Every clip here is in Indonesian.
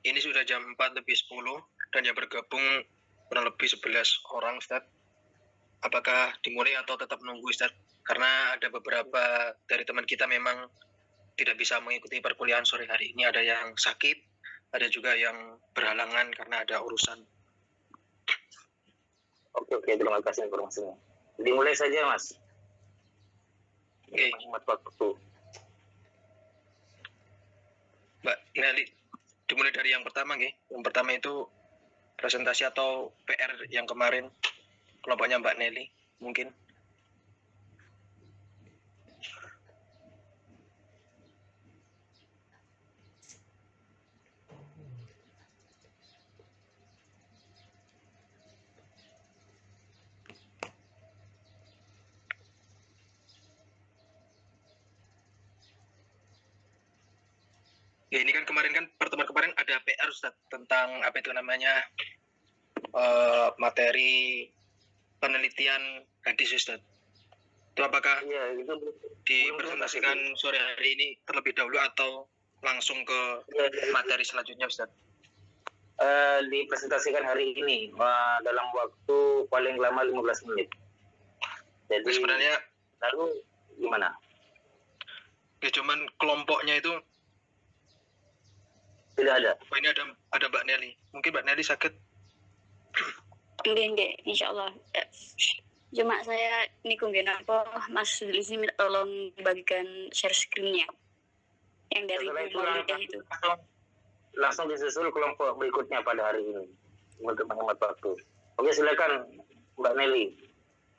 Ini sudah jam 4:10 dan yang bergabung kurang lebih 11 orang, Ustadz. Apakah dimulai atau tetap nunggu, Ustadz? Karena ada beberapa dari teman kita memang tidak bisa mengikuti perkuliahan sore hari ini. Ada yang sakit, ada juga yang berhalangan karena ada urusan. Oke, terima kasih informasinya. Dimulai saja, Mas. Oke. Hemat waktu. Mbak Nelly, dimulai dari yang pertama, nggih. Yang pertama itu presentasi atau PR yang kemarin kelompoknya Mbak Nelly, mungkin. Ya, ini kan kemarin kan pertemuan kemarin ada PR, Ustadz, tentang apa itu namanya materi penelitian hadis, Ustadz. Itu apakah itu dipresentasikan sore hari ini terlebih dahulu atau langsung ke materi selanjutnya, Ustadz? Dipresentasikan hari ini dalam waktu paling lama 15 menit. Jadi sebenarnya lalu gimana? Ya cuman kelompoknya itu tidak ada. Oh, ini ada Mbak Nelly. Mungkin Mbak Nelly sakit? Enggak, insya Allah. Cuma saya ini kunggen apa, Mas Lisi minta tolong bagikan share screen-nya yang dari Muhammadiyah itu. Langsung disusul kelompok berikutnya pada hari ini untuk menghemat waktu. Oke, silakan Mbak Nelly.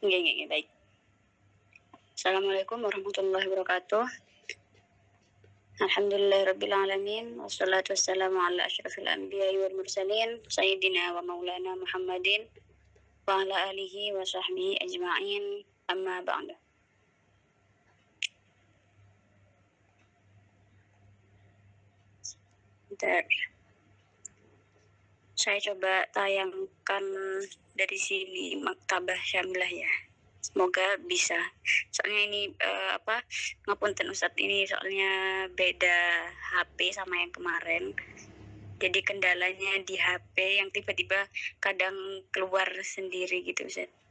Enggak, baik. Assalamualaikum warahmatullahi wabarakatuh. Alhamdulillahirrabbilalamin. Wassalatu wassalamu ala ashrafil anbiya wal mursalin Sayyidina wa maulana Muhammadin wa ala alihi wa sahbihi ajma'in, amma ba'da. Bentar. Saya coba tayangkan dari sini Maktabah Syamilah ya. Semoga bisa. Soalnya ini ngapunten Ustadz, ini soalnya beda HP sama yang kemarin. Jadi kendalanya di HP yang tiba-tiba kadang keluar sendiri gitu, Ustadz.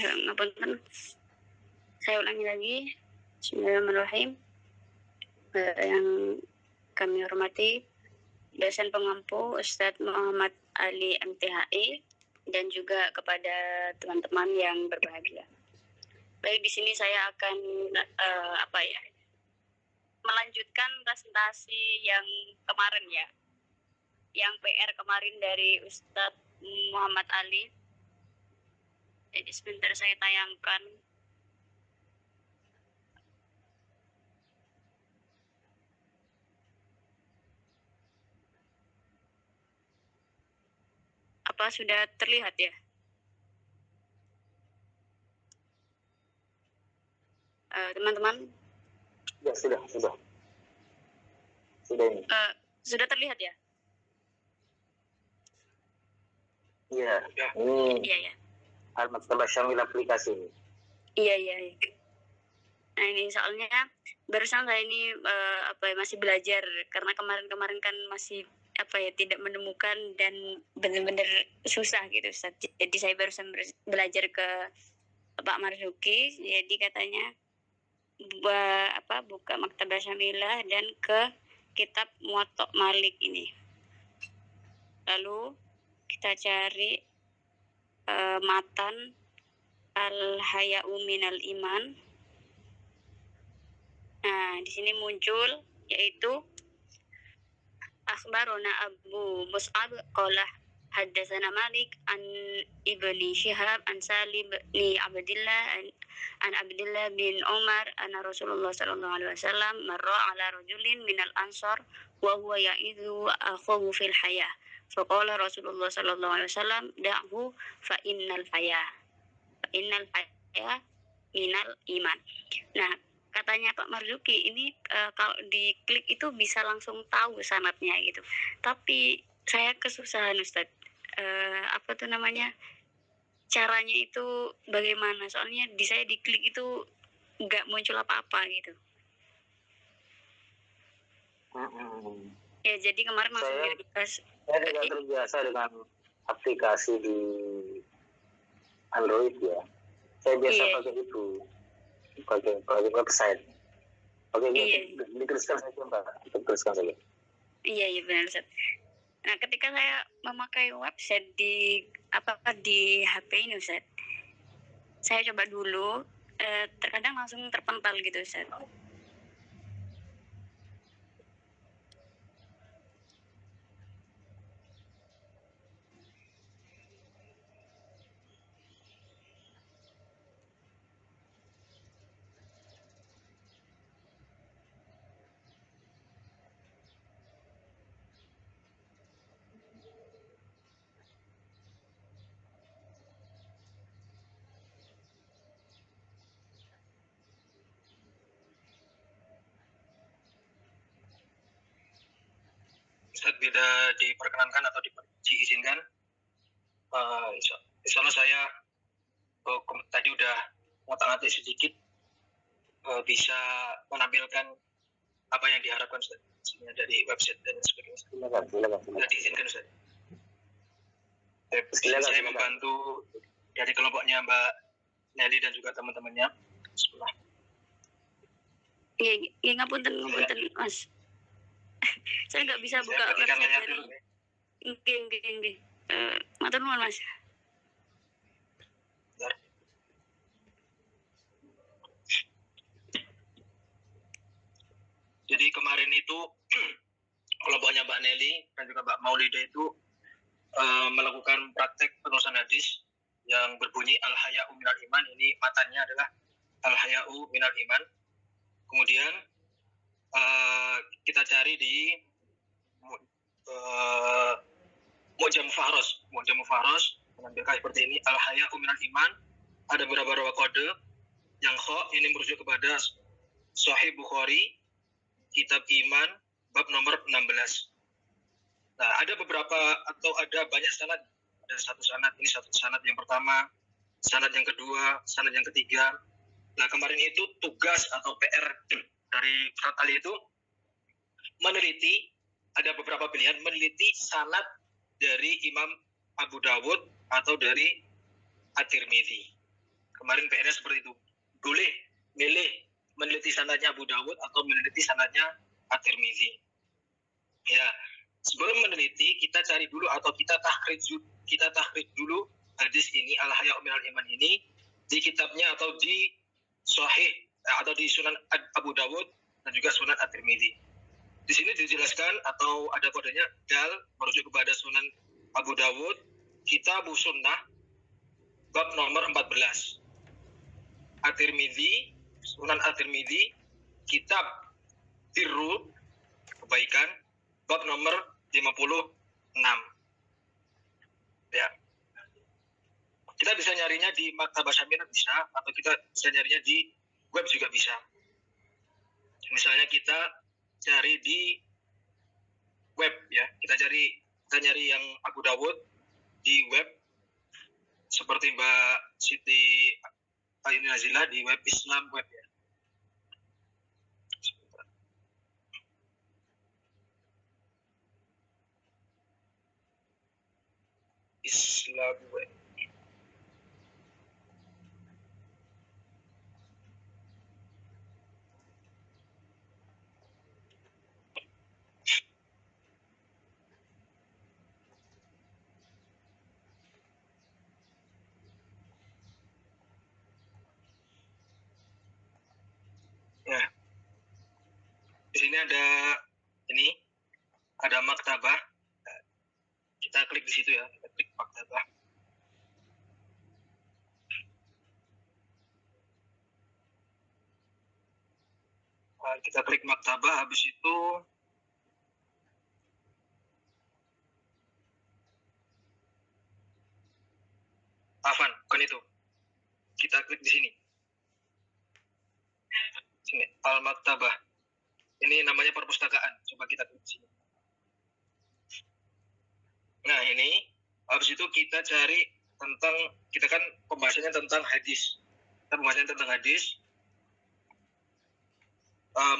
Ya, ngapunten. Saya ulangi lagi. Bismillahirrahmanirrahim. Yang kami hormati dosen pengampu Ustadz Muhammad Ali MTHI dan juga kepada teman-teman yang berbahagia. Baik, di sini saya akan melanjutkan presentasi yang kemarin ya. Yang PR kemarin dari Ustadz Muhammad Ali. Jadi sebentar saya tayangkan. apa sudah terlihat ya? Teman-teman, Ya, sudah ini. sudah terlihat ya? Iya, Ya. ini Iya ya. Al-Maktabah Syamil aplikasi ini. Iya. Nah ini soalnya barusan saya ini masih belajar karena kemarin kan masih tidak menemukan dan benar-benar susah gitu Ustaz. Jadi saya barusan belajar ke Pak Marzuki, jadi katanya buka Maktabah Syamilah dan ke kitab Muwatta Malik ini. Lalu kita cari matan Al-Haya'u Minal Iman. Nah, di sini muncul yaitu akhbarona Abu Mus'ab qala haddatsana Malik an Ibni Syihab an Salim bin Abdullah an Abdullah bin Umar anna Rasulullah sallallahu alaihi wasallam marra ala rajulin minal ansar wa huwa ya'idhu akhuhu fil hayah. Faqala Rasulullah sallallahu alaihi wasallam da'hu fa innal hayah minal iman. Nah, katanya Pak Marzuki ini kalau diklik itu bisa langsung tahu sanadnya gitu. Tapi saya kesusahan Ustadz. Caranya itu bagaimana? Soalnya saya diklik itu nggak muncul apa-apa gitu. Ya jadi kemarin langsung saya tidak terbiasa dengan aplikasi di Android ya. Saya biasa pakai itu, pakai website. Oke, diteruskan saja Mbak. Diteruskan saja. Iya benar Ustaz. Nah, ketika saya memakai website di HP ini Ustaz, saya coba dulu, terkadang langsung terpental gitu Ustaz. Ustaz, bila diperkenankan atau diizinkan, insya Allah saya tadi udah ngotak-ngatik sedikit, bisa menampilkan apa yang diharapkan Ustaz dari website dan sebagainya. Silakan. Sudah diizinkan Ustaz. Saya membantu dari kelompoknya Mbak Nelly dan juga teman-temannya. Bismillah. Iya, ngapunten Mas. Saya nggak bisa buka website dari. Nggih. Matur nuwun Mas. Jadi kemarin itu kelompoknya Mbak Nelly dan juga Mbak Maulida itu melakukan praktek penulisan hadis yang berbunyi Al-Haya'u Minal Iman. Ini matanya adalah Al-Haya'u Minal Iman. Kemudian kita cari di Mu'jam Mufaros menampilkan seperti ini, Al-Haya'u Minal Iman. Ada beberapa kode yang ini merujuk kepada Sahih Bukhari, Kitab Iman, bab nomor 16. Nah, ada banyak sanad. Ada satu sanad, ini satu sanad yang pertama, sanad yang kedua, sanad yang ketiga. Nah, kemarin itu tugas atau PR dari Ustaz Ali itu meneliti, ada beberapa pilihan, meneliti sanad dari Imam Abu Dawud atau dari At-Tirmidzi. Kemarin PR-nya seperti itu. Boleh milih meneliti sanadnya Abu Dawud atau meneliti sanadnya At-Tirmidzi. Ya, sebelum meneliti kita cari dulu atau kita tahrij dulu hadis ini Al-Haya'u Minal Iman ini di kitabnya atau di Sahih atau di Sunan Abu Dawud dan juga Sunan At-Tirmidzi. Di sini dijelaskan atau ada kodenya dal merujuk kepada Sunan Abu Dawud, Kitabus Sunnah bab nomor 14. At-Tirmidzi, Sunan At-Tirmidzi, Kitab Birru, kebaikan, bab nomor 56. Ya. Kita bisa nyarinya di Maktabah Syamilah bisa, atau kita bisa nyarinya di web juga bisa. Misalnya kita cari di web ya, kita nyari yang Abu Dawud di web seperti Mbak Siti Ayuni Nazila di web Islam web ya. Islam web. Nah, di sini ada maktabah. Kita klik di situ ya, kita klik maktabah. Nah, kita klik maktabah, habis itu Afan, bukan itu. Kita klik di sini. Sini, Al-Maktabah. Ini namanya perpustakaan. Coba kita klik di sini. Nah, ini habis itu kita cari tentang, kita kan pembahasannya tentang hadis. Kita pembahasannya tentang hadis.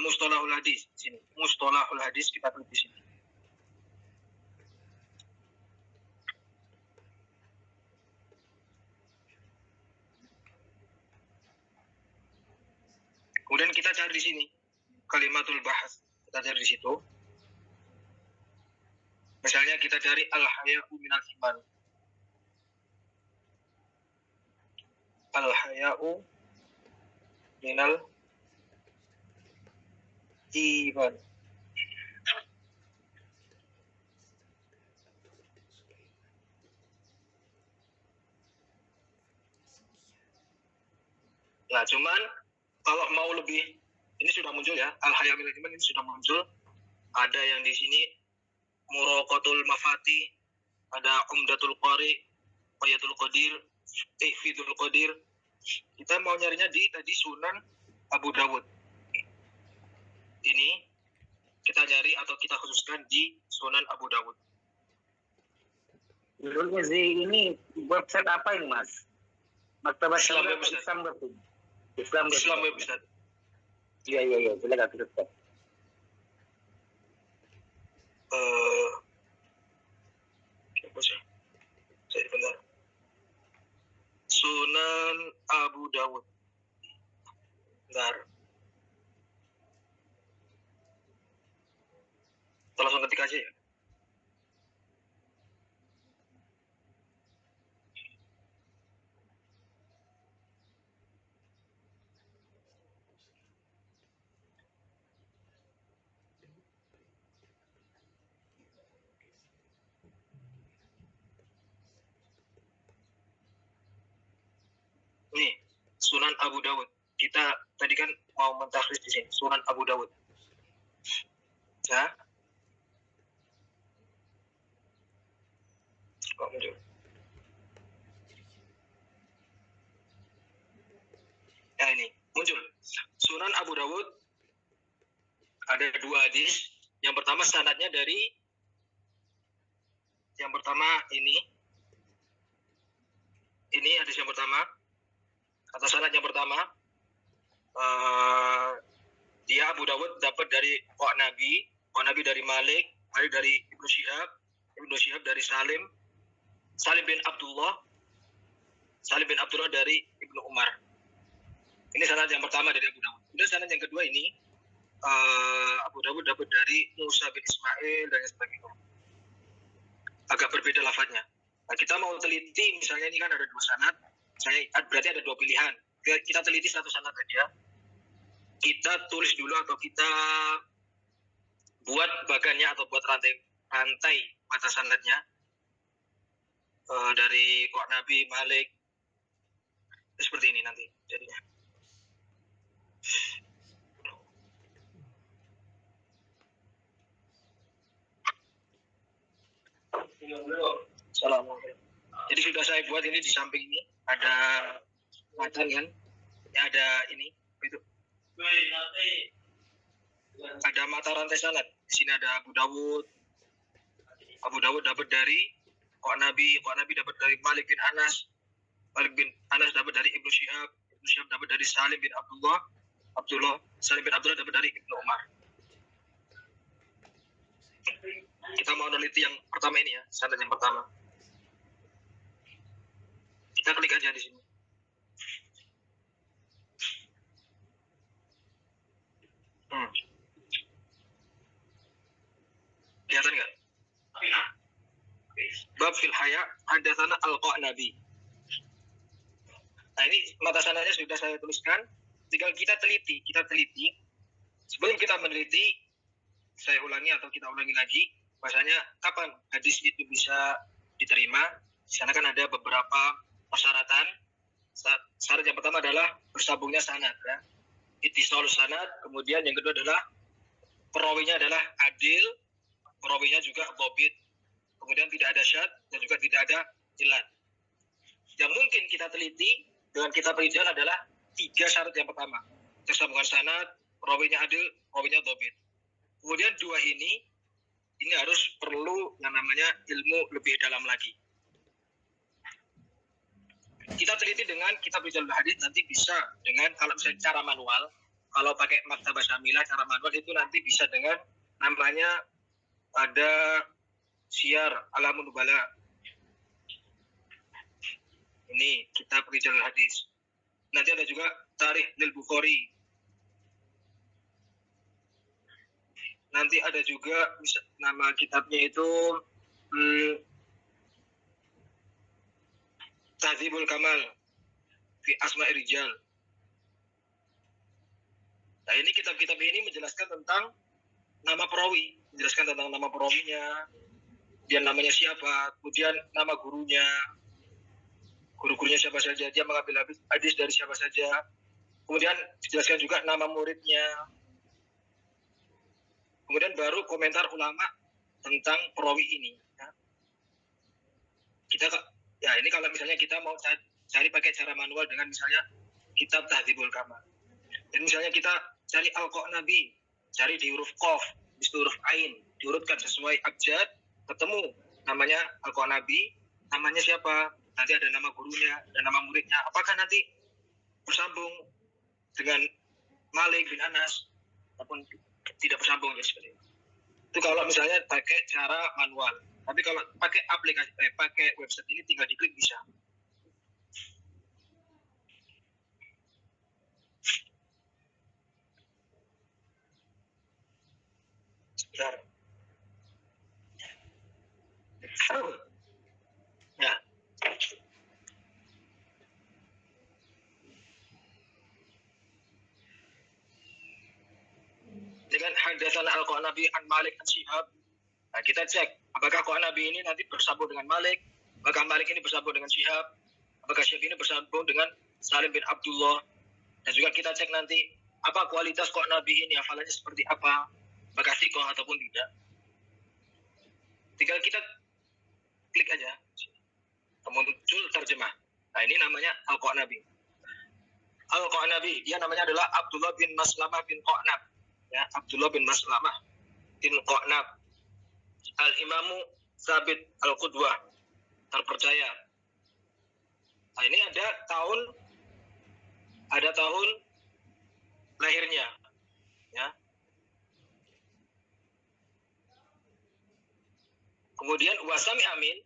Mustalahul hadis. Sini, Mustalahul hadis, kita klik di sini. Kemudian kita cari di sini kalimatul bahas. Kita cari di situ. Misalnya kita cari al-haya'u minal iman. Al-haya'u minal iman. Nah, cuman kalau mau lebih, ini sudah muncul ya, al-haya'u minal iman ini sudah muncul. Ada yang di sini Muraqatul Mafati, ada Umdatul Qari, Qayatul Qadir, Ihfidul Qadir. Kita mau nyarinya di tadi Sunan Abu Dawud. Ini kita cari atau kita khususkan di Sunan Abu Dawud. Menurutnya sih ini website apa ini Mas? Maktabah Islam Syamilah web, Ustaz. Islam berarti. Islam Islam web, Ustaz. Iya, silakan teruskan. Apa sih? Saya benar. Sunan Abu Dawud. Bentar. Kita langsung ketik aja ya. Nih, Sunan Abu Dawud. Kita tadi kan mau mentakhris di sini, Sunan Abu Dawud. Ya. Kok muncul? Ya ini, muncul. Sunan Abu Dawud ada 2 hadis. Yang pertama sanadnya dari yang pertama ini hadis yang pertama atau sanad yang pertama, dia Abu Dawud dapat dari Kok Nabi dari Malik dari Ibnu Syihab dari Salim bin Abdullah dari Ibnu Umar. Ini sanad yang pertama dari Abu Dawud. Kemudian sanad yang kedua ini Abu Dawud dapat dari Musa bin Ismail dan sebagainya. Agak berbeda lafadznya. Nah, kita mau teliti, misalnya ini kan ada 2 sanad, berarti ada 2 pilihan. Kita teliti satu sanad aja. Kita tulis dulu atau kita buat bagannya atau buat rantai mata sanadnya dari Kok Nabi, Malik, seperti ini nanti jadinya. Assalamualaikum. Jadi sudah saya buat ini di samping ini ada matan kan, ya ada ini itu. Ada mata rantai sanad. Di sini ada Abu Dawud. Abu Dawud dapat dari Kok Nabi dapat dari Malik bin Anas. Malik bin Anas dapat dari Ibnu Syihab. Ibnu Syihab dapat dari Salim bin Abdullah. Salim bin Abdullah dapat dari Ibnu Umar. Kita mau meneliti yang pertama ini ya, sanad yang pertama. Kita klik aja di sini. Kelihatan nggak? Bab fil haya hadatsana al-Qanabi. Nah, ini mata sanadnya sudah saya tuliskan. Tinggal kita teliti. Sebelum kita meneliti, saya ulangi atau kita ulangi lagi, bahasanya kapan hadis itu bisa diterima. Di sana kan ada beberapa persyaratan. Syarat yang pertama adalah bersambungnya sanad, ya. Ittisalus sanad. Kemudian yang kedua adalah perawinya adalah adil, perawinya juga dhabit. Kemudian tidak ada syad dan juga tidak ada illat. Yang mungkin kita teliti dengan kita perincian adalah 3 syarat yang pertama. Tersambungan sanad, perawinya adil, perawinya dhabit. Kemudian 2 ini harus perlu yang namanya ilmu lebih dalam lagi. Kita teliti dengan kitab Rijalul Hadits, nanti bisa dengan kalau misalnya cara manual, kalau pakai Maktabah Syamilah cara manual itu nanti bisa dengan namanya ada Syiar Alamun Nubala. Ini kitab Rijalul Hadits. Nanti ada juga Tarikh Lil Bukhari. Nanti ada juga nama kitabnya itu Tahdzibul Kamal fi Asma'ir Rijal. Nah, ini kitab-kitab ini menjelaskan tentang nama perawi, menjelaskan tentang nama perawinya, dia namanya siapa, kemudian nama gurunya, guru-gurunya siapa saja, dia mengambil hadis dari siapa saja, kemudian dijelaskan juga nama muridnya, kemudian baru komentar ulama tentang perawi ini. Ya ini kalau misalnya kita mau cari pakai cara manual dengan misalnya kitab Tahdzibul Kamal. Dan misalnya kita cari Al-Qanabi, cari di huruf Qaf, di huruf Ain, diurutkan sesuai abjad, ketemu namanya Al-Qanabi, namanya siapa? Nanti ada nama gurunya dan nama muridnya. Apakah nanti bersambung dengan Malik bin Anas ataupun tidak bersambung ya seperti itu. Itu kalau misalnya pakai cara manual. Tapi kalau pakai aplikasi, pakai website ini tinggal diklik bisa. Sebentar. Ya. Dengan hadatsana Al-Qanabi an Malik an Syihab. Nah, kita cek apakah Qanabi ini nanti bersambung dengan Malik, apakah Malik ini bersambung dengan Syihab, apakah Syihab ini bersambung dengan Salim bin Abdullah. Dan juga kita cek nanti apa kualitas Qanabi ini, hafalannya seperti apa, apakah thiqah ataupun tidak. Tinggal kita klik aja, muncul terjemah. Nah, ini namanya Al-Qanabi. Al-Qanabi, dia namanya adalah Abdullah bin Maslamah bin Qanab. Ya, Abdullah bin Maslamah bin Qanab. Al-Imamu Sabit Al-Qudwah, terpercaya. Nah, ini ada tahun lahirnya, ya. Kemudian Wasami Amin,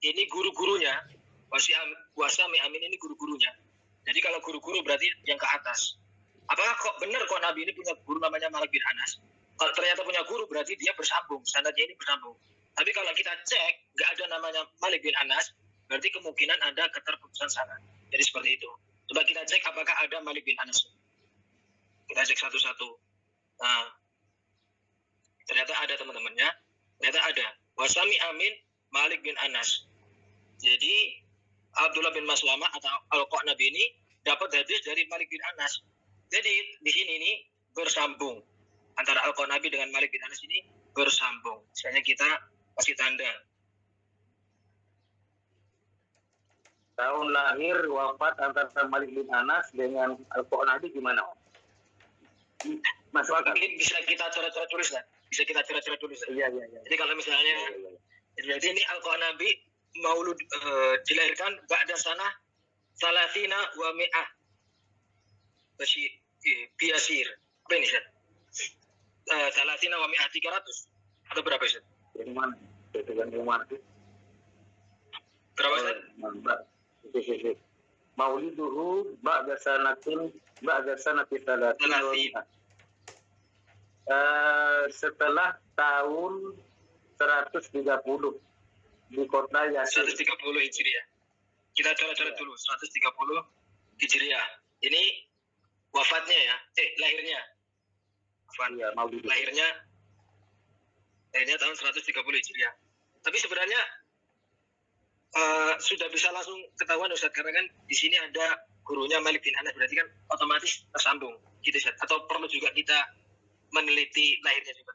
ini guru-gurunya. Wasami Amin ini guru-gurunya. Jadi kalau guru-guru berarti yang ke atas. Apakah kok benar kok Nabi ini punya guru namanya Malik bin Anas? Kalau ternyata punya guru berarti dia bersambung, sanadnya ini bersambung. Tapi kalau kita cek nggak ada namanya Malik bin Anas, berarti kemungkinan ada keterputusan sanad. Jadi seperti itu. Coba kita cek apakah ada Malik bin Anas. Kita cek satu-satu. Nah, ternyata ada teman-temannya. Ternyata ada. Wasami Amin Malik bin Anas. Jadi Abdullah bin Maslamah atau Al-Qanabi ini dapat hadis dari Malik bin Anas. Jadi di sini ini bersambung antara Al-Qanabi dengan Malik bin Anas ini bersambung. Misalnya kita kasih tanda. tahun lahir wafat antara Malik bin Anas dengan Al-Qanabi gimana? Masuk akal? Mungkin bisa kita cara-cara tulis kan? Bisa kita cara-cara tulis. Iya. Jadi kalau misalnya, jadi ini Al-Qanabi maulud dilahirkan ba'da sanah salatina wa mi'ah biasir. Apa ini Ustaz? Salatina wa mi'ah 300 atau berapa Ustaz? Yang mana? Yang mana? Berapa Ustaz? Mauliduhu ba'da sanati salatin. Setelah tahun 130 di kota Yasir. 130 Hijriah. Kita coret-coret dulu. 130 Hijriah. Ini wafatnya ya? Lahirnya. Iya, Maulid. Lahirnya tahun 130 Hijriah. Tapi sebenarnya sudah bisa langsung ketahuan Ustaz, karena kan di sini ada gurunya Malik bin Anas, berarti kan otomatis tersambung gitu Ustaz. Atau perlu juga kita meneliti lahirnya juga?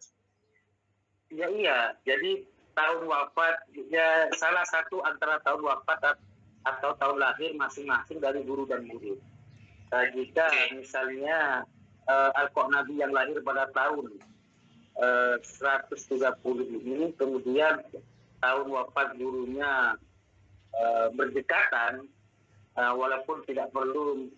Iya. Jadi tahun wafat ya salah satu antara tahun wafat atau tahun lahir masing-masing dari guru dan murid. Jika misalnya Al-Qanabi yang lahir pada tahun 130 ini, kemudian tahun wafat gurunya berdekatan, walaupun tidak perlu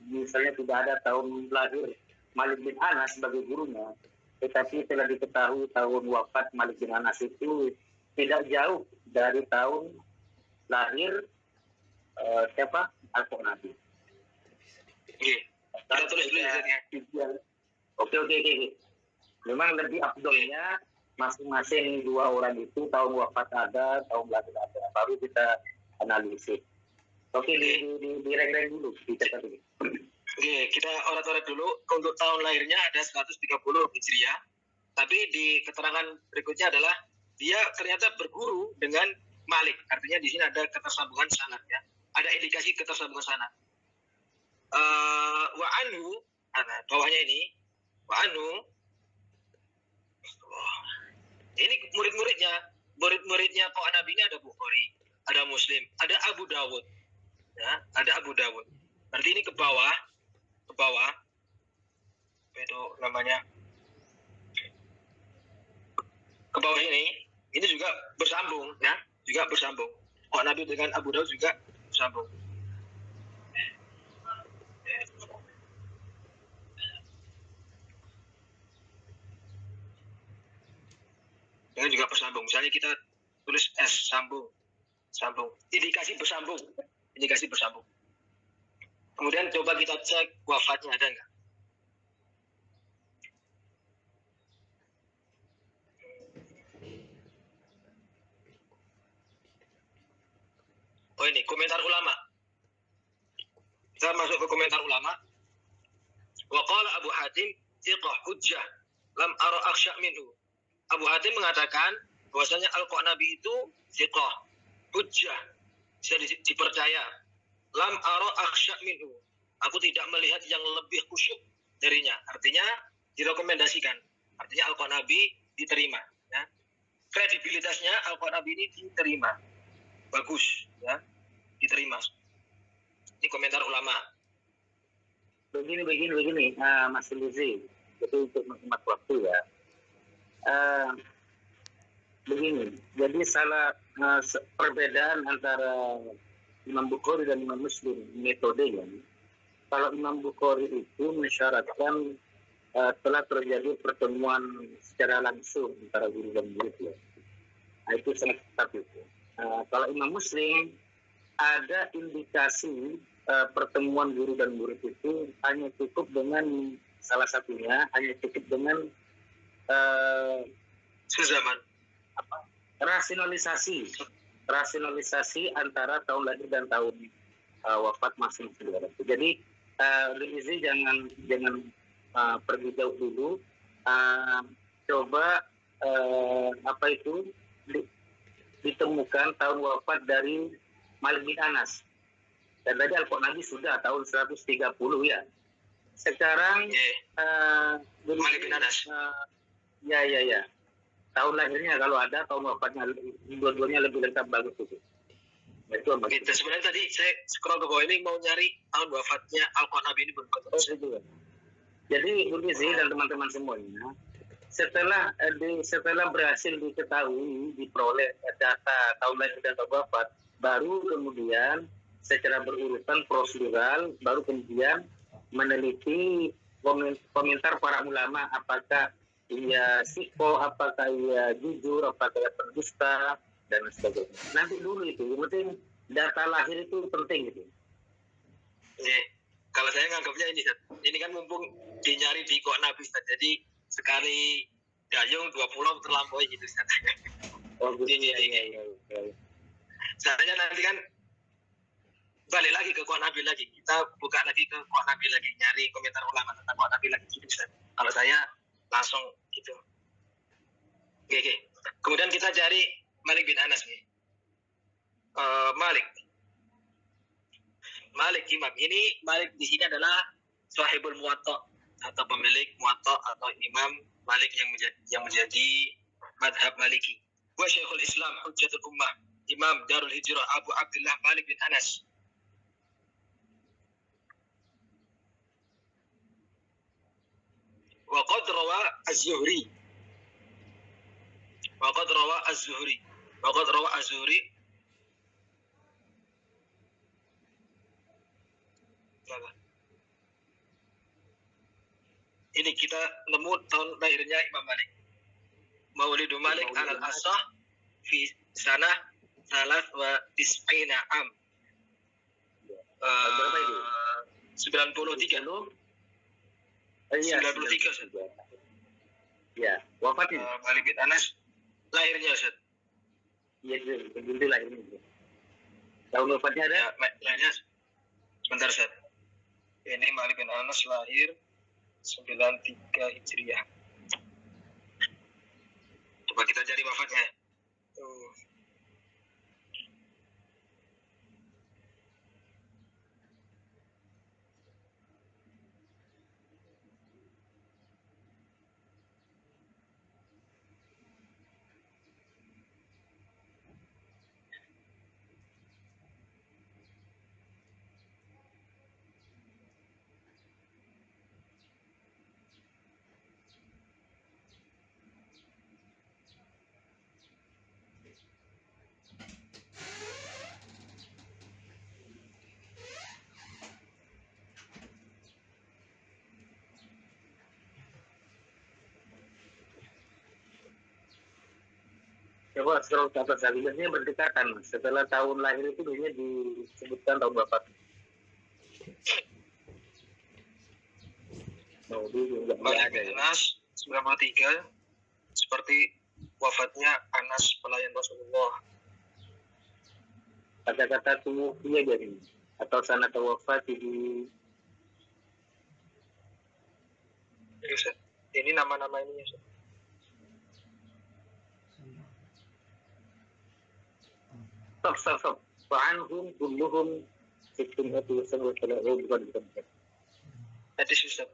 misalnya tidak ada tahun lahir Malik bin Anas sebagai gurunya, tetapi telah diketahui tahun wafat Malik bin Anas itu tidak jauh dari tahun lahir siapa? Al-Qanabi. Kita tulis dulu ya. Oke. Memang lebih afdolnya masing-masing dua orang itu tahun wafat ada, tahun lahir ada, baru kita analisis. Oke, direng-reng dulu, dicatat dulu. Oke, kita orat-orat dulu. Untuk tahun lahirnya ada 130 Hijriah. Tapi di keterangan berikutnya adalah dia ternyata berguru dengan Malik. Artinya di sini ada ketersambungan sanad ya. Ada indikasi ketersambungan sanad. Wa anhu, bawahnya ini, wa anhu. Ini murid-muridnya Pak Nabi ini ada Bukhari, ada Muslim, ada Abu Dawud. Ya, ada Abu Dawud. Berarti ini ke bawah itu namanya, ke bawah ini juga bersambung ya, juga bersambung. Kok Nabi dengan Abu Dawud juga bersambung. Dengan juga bersambung. Misalnya kita tulis S sambung, indikasi bersambung. Kemudian coba kita cek wafatnya ada nggak? Oh ini komentar ulama. Kita masuk ke komentar ulama. Wa qala Abu Hatim thiqah hujjah lam ara akhsha minhu. Abu Hatim mengatakan bahwasanya Al-Qanabi itu thiqah hujjah, bisa dipercaya. Lam ara akhsha minhu. Aku tidak melihat yang lebih khusyuk darinya. Artinya direkomendasikan. Artinya Al-Qanabi diterima. Ya. Kredibilitasnya Al-Qanabi ini diterima. Bagus, ya, diterima. Ini komentar ulama. Begini, Mas Luzi, itu untuk menghemat waktu ya. Begini, jadi salah perbedaan antara Imam Bukhari dan Imam Muslim metodenya. Kalau Imam Bukhari itu mensyaratkan telah terjadi pertemuan secara langsung antara guru dan murid ya. Nah, itu sangat ketat itu. Kalau Imam Muslim ada indikasi pertemuan guru dan murid itu hanya cukup dengan salah satunya hanya cukup dengan sezaman rasionalisasi antara tahun lahir dan tahun wafat masing-masing. Jadi Rizi jangan pergi jauh dulu, coba ditemukan tahun wafat dari Malik bin Anas. Dan tadi Al-Qanabi sudah tahun 130 ya. Sekarang Malik bin Anas. Ya. Tahun lahirnya kalau ada, tahun wafatnya dua-duanya lebih lengkap, bagus itu. Itu apa? Gitu. Sebenarnya tadi saya scroll ke bawah ini mau nyari tahun wafatnya Al-Qanabi ini belum ketemu. Itu ya. Jadi Budi dan teman-teman semuanya, setelah berhasil diketahui, diperoleh data tahun lahir dan tahun wafat, baru kemudian secara berurutan prosedural, baru kemudian meneliti komentar para ulama, apakah ia siko, apakah ia jujur, apakah ia berdusta, dan sebagainya. Nanti dulu itu, yang penting data lahir itu penting gitu. Kalau saya nganggapnya ini kan mumpung dinyari di kok Nabi, jadi sekali dayung 2 pulau terlampaui gitu. Oh, gitu. Iya. Sebenarnya nanti kan balik lagi ke kok Nabi lagi, kita buka lagi ke kok Nabi lagi, nyari komentar ulama tentang kok Nabi lagi gitu. Kalau saya langsung gitu. Oke. Kemudian kita cari Malik bin Anas nih. Malik Imam. Ini Malik di sini adalah sahibul Muwatta atau pemilik Muwatta atau Imam Malik yang menjadi madhab Maliki. Wa Syekhul Islam Hujjatul Ummah, Imam Darul Hijrah Abu Abdullah Malik bin Anas. Wa qad rawa Az-Zuhri. Ini kita nemu tahun lahirnya Imam Malik. Maulidu Malik alal asah fi sanah salas wa tis'ina am. Berapa itu? 93. 93 saja. Ya, wafatnya. Malik bin Anas lahirnya Ustaz. Iya, itu lahirnya. Tahun wafatnya ada? Ya, lahirnya. Sebentar Ustaz. Ini Malik bin Anas lahir 93 Hijriah. Coba kita cari wafatnya. Coba scroll ke atas lagi, biasanya berdekatan. Setelah tahun lahir itu biasanya disebutkan tahun wafat. Malik bin Anas 93 seperti wafatnya Anas pelayan Rasulullah. Kata-kata tuwufiya jadi atau sanad wafat di ini nama-nama ini ya. Stop. Fa'anhum kulluhum sittatu wa sab'atu bukan. Tadi susah.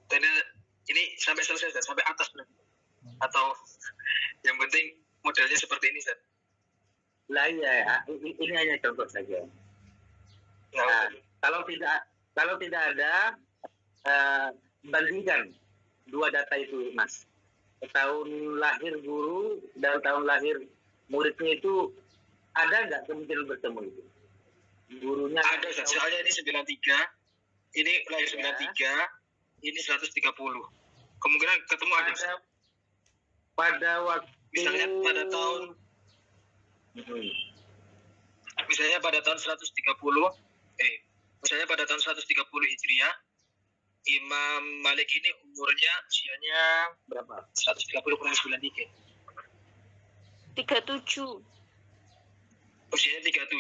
Tadi ini sampai selesai, sampai atas berarti. Atau yang penting modelnya seperti ini, Ustaz. Lah ya, ini hanya contoh saja. Nah, kalau tidak ada bandingkan dua data itu, Mas. Tahun lahir guru dan tahun lahir muridnya itu ada nggak kemungkinan bertemu itu? Gurunya ada, Ustaz. Soalnya ini 93, ini lahir 93, ini 130. Kemungkinan ketemu ada. Pada waktu misalnya pada tahun misalnya pada tahun 130 Hijriah, Imam Malik ini umurnya usianya berapa? 130 kurang 9 dikit. 37. Usianya 37.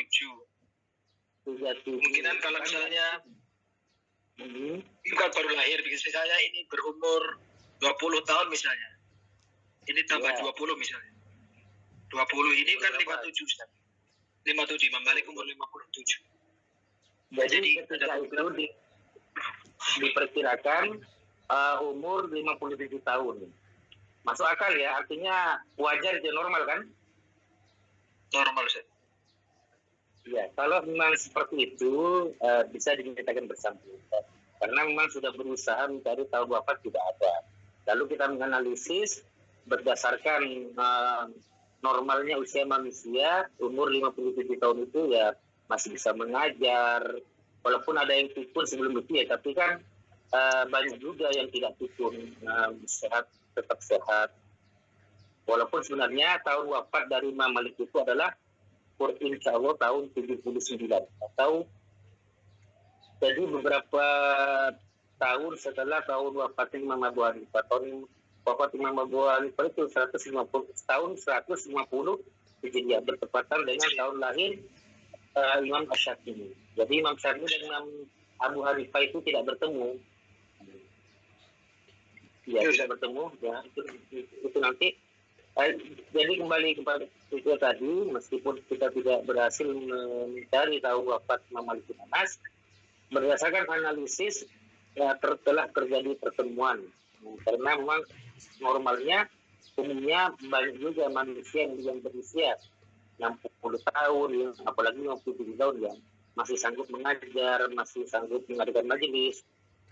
Kemungkinan kalau misalnya bukan baru lahir, misalnya ini berumur 20 tahun misalnya. Ini tambah 20 misalnya. 20 ini kan Berapa? 57 Ustaz. 57 Imam Malik umur 57. Jadi ketika itu diperkirakan umur 57 tahun. Masuk akal ya, artinya wajar dan normal kan? Normal Ustaz. Ya, kalau memang seperti itu bisa dinyatakan bersambung. Karena memang sudah berusaha mencari tahun wafat tidak ada. Lalu kita menganalisis berdasarkan normalnya usia manusia, umur 57 tahun itu ya masih bisa mengajar. Walaupun ada yang pikun sebelum itu ya, tapi kan banyak juga yang tidak pikun, sehat, tetap sehat. Walaupun sebenarnya tahun wafat dari Imam Malik itu adalah insya Allah tahun 79 atau jadi beberapa tahun setelah tahun wafat Imam Abu Hanifah. Tahun wafat Imam Abu Hanifah itu 150 tahun 150 Hijriah bertepatan dengan tahun lahir Imam Asy-Syafi'i. Jadi Imam Syafi'i dan Imam Abu Hanifah itu tidak bertemu. Ya, tidak bertemu. Ya, itu nanti. Jadi kembali kepada itu tadi, meskipun kita tidak berhasil mencari tahu wafat Imam Malik bin Anas, berdasarkan analisis telah terjadi pertemuan. Karena memang normalnya umumnya banyak juga manusia yang berusia 60 tahun, ya, apalagi 57 tahun yang masih sanggup mengajar, masih sanggup mengadakan majelis.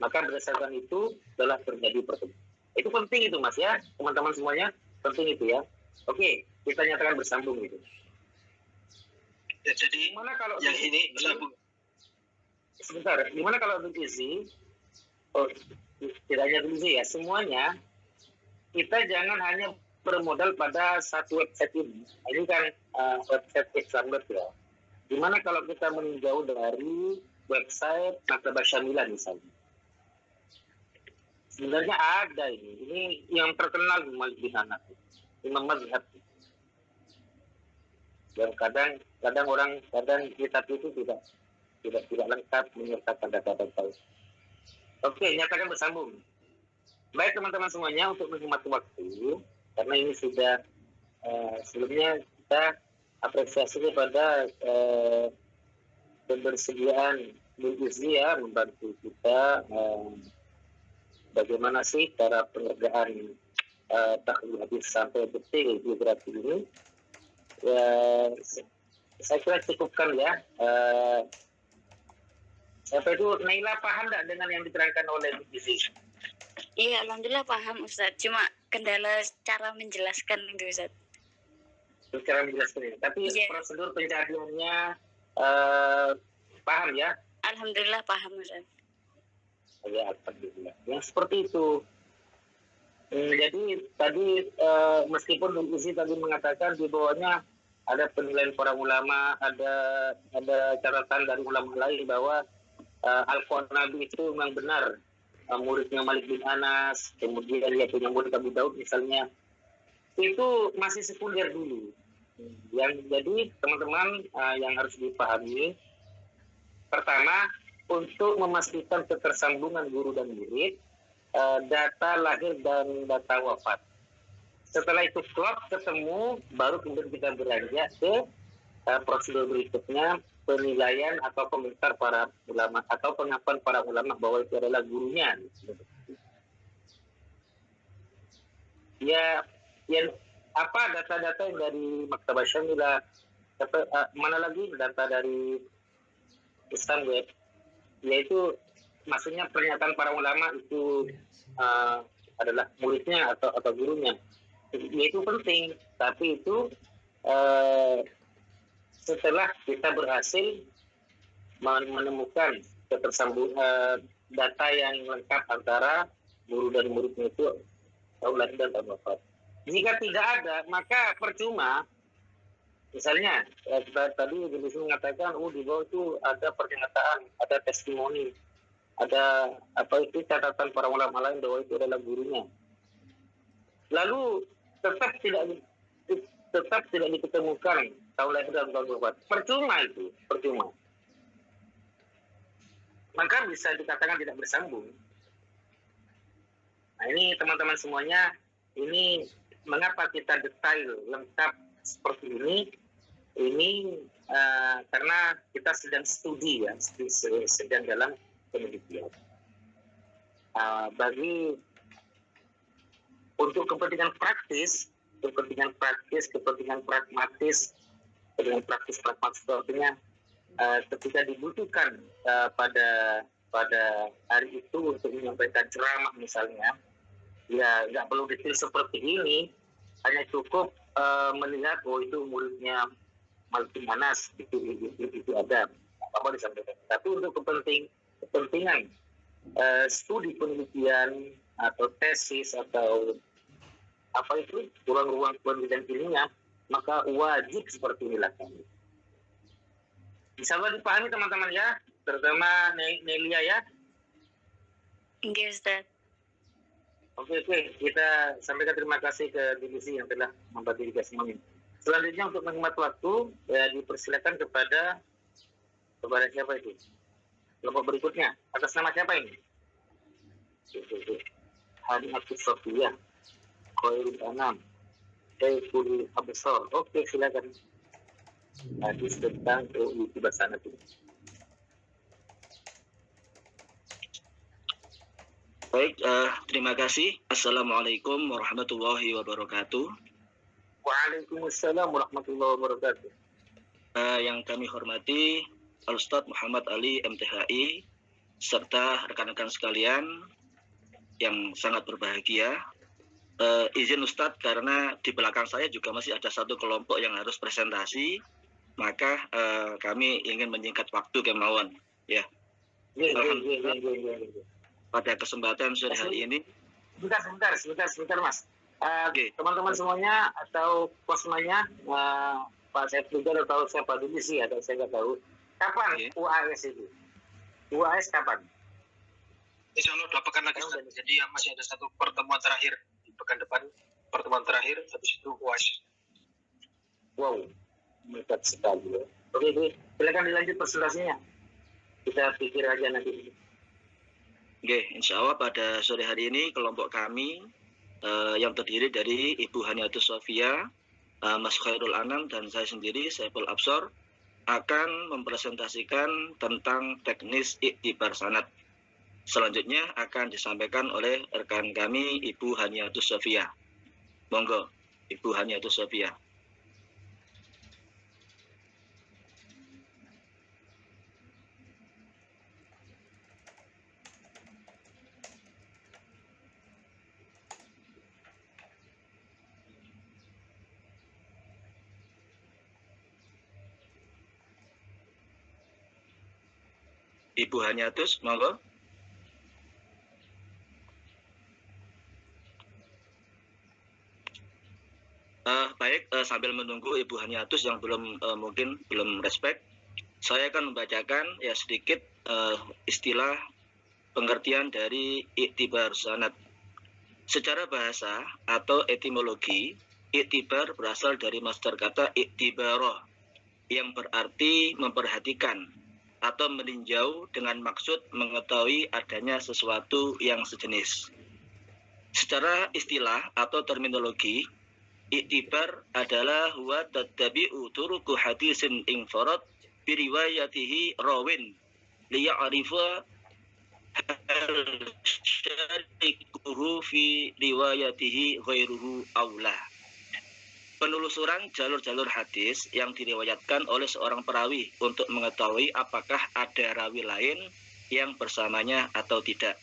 Maka berdasarkan itu telah terjadi pertemuan. Itu penting itu Mas ya, teman-teman semuanya. Penting itu ya. Oke, kita nyatakan bersambung gitu. Ya, jadi Gimana kalau yang ini bersambung. Sebentar, gimana kalau untuk isi? Oh, tidak hanya untuk isi ya, semuanya kita jangan hanya bermodal pada satu website ini. Ini kan website Islamnet ya. Gimana kalau kita meninjau dari website Maktabah Syamilah misalnya? Sebenarnya ada ini yang terkenal Malik bin Anas, Imam Mazhab. Dan kadang kitab itu tidak lengkap menyertakan data-data. Oke, nyatakan bersambung. Baik teman-teman semuanya, untuk menghemat waktu, karena ini sudah sebelumnya kita apresiasi kepada kebersediaan Bu Izzi ya membantu kita. Bagaimana sih cara pengerjaan tahlil hadis sampai detil biografi ini? Saya kira cukupkan ya. Sampai itu Naila paham tidak dengan yang diterangkan oleh Bu Izzi? Iya, alhamdulillah paham Ustadz. Cuma kendala cara menjelaskan itu Ustadz. Cara menjelaskan ini. Tapi prosedur pencariannya paham ya? Alhamdulillah paham Ustadz. Ya, alhamdulillah. Yang seperti itu. Jadi tadi meskipun Bu Izzi tadi mengatakan di bawahnya ada penilaian para ulama, ada catatan dari ulama lain bahwa Al-Qanabi itu memang benar muridnya Malik bin Anas, kemudian dia punya murid Abu Daud misalnya, itu masih sekunder dulu. Yang jadi teman-teman yang harus dipahami, pertama untuk memastikan ketersambungan guru dan murid, data lahir dan data wafat. Setelah itu klop ketemu, baru kemudian kita beranjak ke prosedur berikutnya, penilaian atau komentar para ulama atau pengakuan para ulama bahwa itu adalah gurunya. Ya apa data-data yang dari Maktabah Syamilah, mana lagi data dari Islam Web, yaitu maksudnya pernyataan para ulama itu adalah muridnya atau gurunya. Itu penting, tapi itu setelah kita berhasil menemukan ketersambungan data yang lengkap antara guru dan muridnya itu tahun lahir dan tahun wafat. Jika tidak ada, maka percuma. Misalnya tadi Ibu mengatakan, di bawah itu ada pernyataan, ada testimoni, ada catatan para ulama lain bahwa itu adalah gurunya. Lalu tetap tidak diketemukan tahun lahir dan tahun wafat. Percuma. Maka bisa dikatakan tidak bersambung. Nah ini teman-teman semuanya, ini mengapa kita detail lengkap seperti ini karena kita sedang studi ya, sedang dalam penelitian. Bagi untuk kepentingan praktis, kepentingan pragmatis sepertinya ketika dibutuhkan pada hari itu untuk menyampaikan ceramah misalnya, ya nggak perlu detail seperti ini, hanya cukup melihat itu muridnya Malik Anas itu ada apa disampaikan. Tapi untuk kepentingan studi penelitian atau tesis atau apa itu ruang-ruang penelitian ilmiah, maka wajib seperti ini lakukan. Bisa dipahami teman-teman ya, terutama Nelia ya. Iya, Ustaz. Oke, kita sampaikan terima kasih ke divisi yang telah membantu kita semuanya. Selanjutnya untuk menghemat waktu, ya dipersilakan kepada siapa itu? Kelompok berikutnya, atas nama siapa ini? Haniatus Sofia, Khairul Anam, Saiful Absor. Oke, silakan. Hadis tentang itu basana itu. Baik, terima kasih. Assalamualaikum warahmatullahi wabarakatuh. Waalaikumsalam warahmatullahi wabarakatuh. Yang kami hormati Al-Ustadz Muhammad Ali MTHI serta rekan-rekan sekalian yang sangat berbahagia. Izin Ustadz karena di belakang saya juga masih ada satu kelompok yang harus presentasi, maka kami ingin menyingkat waktu kemauan. Ya. Pada kesempatan sore hari ini. Sebentar Mas. Teman-teman semuanya atau semuanya, Pak Saiful atau siapa dulu sih, atau saya nggak tahu. Kapan UAS itu? UAS kapan? Insya Allah 2 pekan lagi. Jadi masih ada satu pertemuan terakhir di pekan depan. Pertemuan terakhir, habis itu UAS. Wow, mantap sekali. Oke, silakan dilanjut presentasinya. Kita pikir aja nanti. Oke, insya Allah pada sore hari ini kelompok kami yang terdiri dari Ibu Haniatus Sofia, Mas Khairul Anam, dan saya sendiri, Saiful Absor, akan mempresentasikan tentang teknis iktibar sanad. Selanjutnya akan disampaikan oleh rekan kami, Ibu Haniatus Sofia. Monggo, Ibu Haniatus Sofia. Ibu Haniatus, monggo. Baik, sambil menunggu Ibu Haniatus yang mungkin belum respect, saya akan membacakan ya sedikit istilah pengertian dari iktibar sanad. Secara bahasa atau etimologi, iktibar berasal dari masdar kata iktibaroh yang berarti memperhatikan atau meninjau dengan maksud mengetahui adanya sesuatu yang sejenis. Secara istilah atau terminologi, iktibar adalah huwa tattabi'u turuku hadisin infarad biriwayatihi rawin liya'rifa hal syarikuhu fi riwayatihi ghairuhu awlah. Penelusuran jalur-jalur hadis yang diriwayatkan oleh seorang perawi untuk mengetahui apakah ada rawi lain yang bersamanya atau tidak.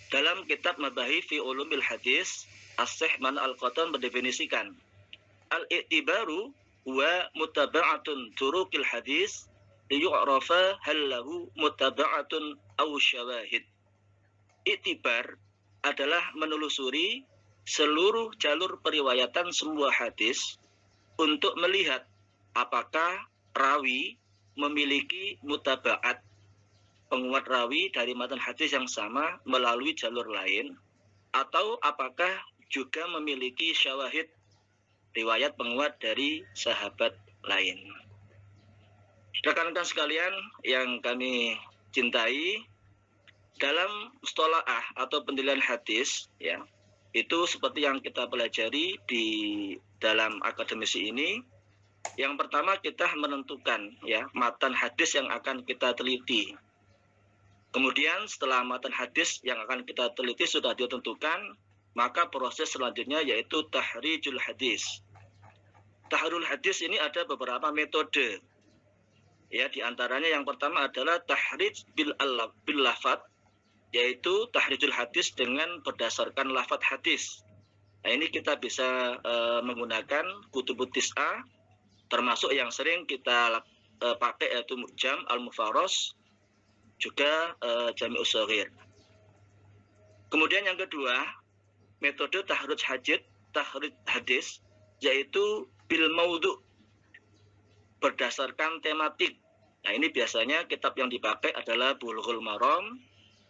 Dalam kitab Mabahi fi Ulumil Hadis, As-Syekh Man Al-Qatan mendefinisikan al-i'tibaru wa mutaba'atun turukil hadis liyu'rafa hal lahu mutaba'atun aw syawahid. I'tibar adalah menelusuri seluruh jalur periwayatan semua hadis untuk melihat apakah rawi memiliki mutaba'at, penguat rawi dari matan hadis yang sama melalui jalur lain, atau apakah juga memiliki syawahid, riwayat penguat dari sahabat lain. Rekan-rekan sekalian yang kami cintai, dalam mustalaah atau pendalilan hadis, ya, Itu seperti yang kita pelajari di dalam akademisi ini. Yang pertama kita menentukan ya matan hadis yang akan kita teliti. Kemudian setelah matan hadis yang akan kita teliti sudah ditentukan, maka proses selanjutnya yaitu tahrijul hadis. Tahrijul hadis ini ada beberapa metode. Ya, di antaranya yang pertama adalah tahrij bil lafadz, yaitu tahrijul hadis dengan berdasarkan lafadz hadis. Nah, ini kita bisa menggunakan kutubut tis'ah, termasuk yang sering kita pakai yaitu Mu'jam al-Mufarros, juga Jami'us Shaghir. Kemudian yang kedua, metode tahrij hadis, yaitu bil maudhu, berdasarkan tematik. Nah, ini biasanya kitab yang dipakai adalah Bulughul Maram,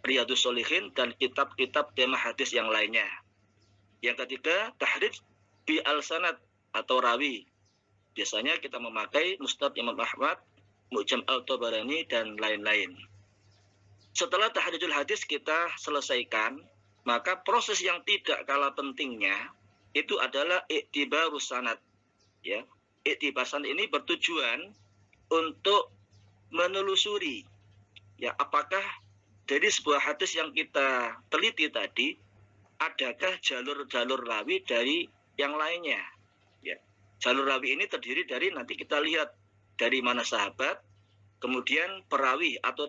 Riyadhus Shalihin, dan kitab-kitab tema hadis yang lainnya. Yang ketiga, tahrij bi al-sanad atau rawi. Biasanya kita memakai Musnad Imam Ahmad, Mu'jam al-Tabarani, dan lain-lain. Setelah tahrijul hadis kita selesaikan, maka proses yang tidak kalah pentingnya itu adalah iktibarus sanad. Ya, iktibar sanad ini bertujuan untuk menelusuri ya apakah dari sebuah hadis yang kita teliti tadi adakah jalur-jalur rawi dari yang lainnya. Ya, jalur rawi ini terdiri dari nanti kita lihat dari mana sahabat, kemudian perawi atau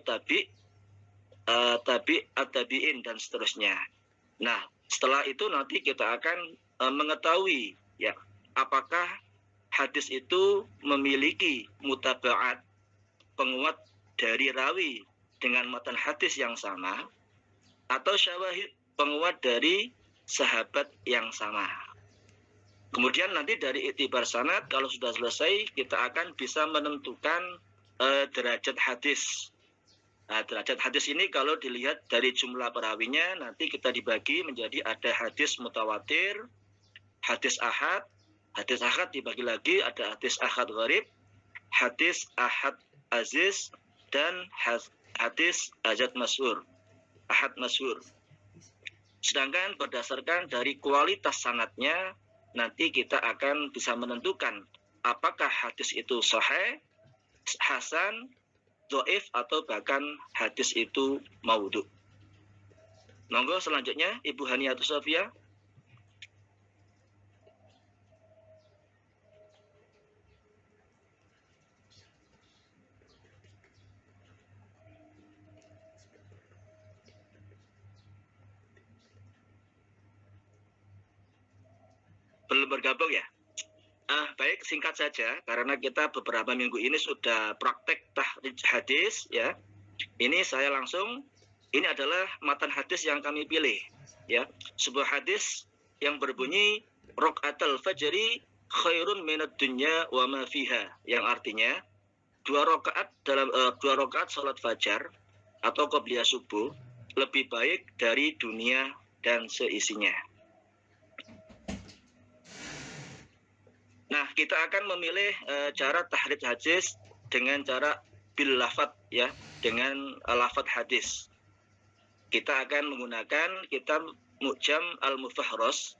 tabi'in dan seterusnya. Nah, setelah itu nanti kita akan mengetahui ya apakah hadis itu memiliki mutaba'at, penguat dari rawi dengan matan hadis yang sama, atau syawahid, penguat dari sahabat yang sama. Kemudian nanti dari iktibar sanad, kalau sudah selesai, kita akan bisa menentukan derajat hadis. Nah, derajat hadis ini kalau dilihat dari jumlah perawinya, nanti kita dibagi menjadi ada hadis mutawatir, hadis ahad. Hadis ahad dibagi lagi, ada hadis ahad gharib, hadis ahad aziz, dan hadis ahad masyhur. Sedangkan berdasarkan dari kualitas sanadnya, nanti kita akan bisa menentukan apakah hadis itu sahih, hasan, dhaif, atau bahkan hadis itu maudhu. Monggo selanjutnya Ibu Haniatus Sofia. Belum bergabung ya? Baik, singkat saja karena kita beberapa minggu ini sudah praktek tahrij hadis ya. Ini saya langsung, ini adalah matan hadis yang kami pilih ya. Sebuah hadis yang berbunyi raqatul fajri khairun minad dunya wa ma fiha, yang artinya dua rakaat salat fajar atau qobliyah subuh lebih baik dari dunia dan seisinya. Nah, kita akan memilih cara tahrij hadis dengan cara bil lafadz ya, dengan lafadz hadis. Kita akan menggunakan kitab Mu'jam al-Mufarros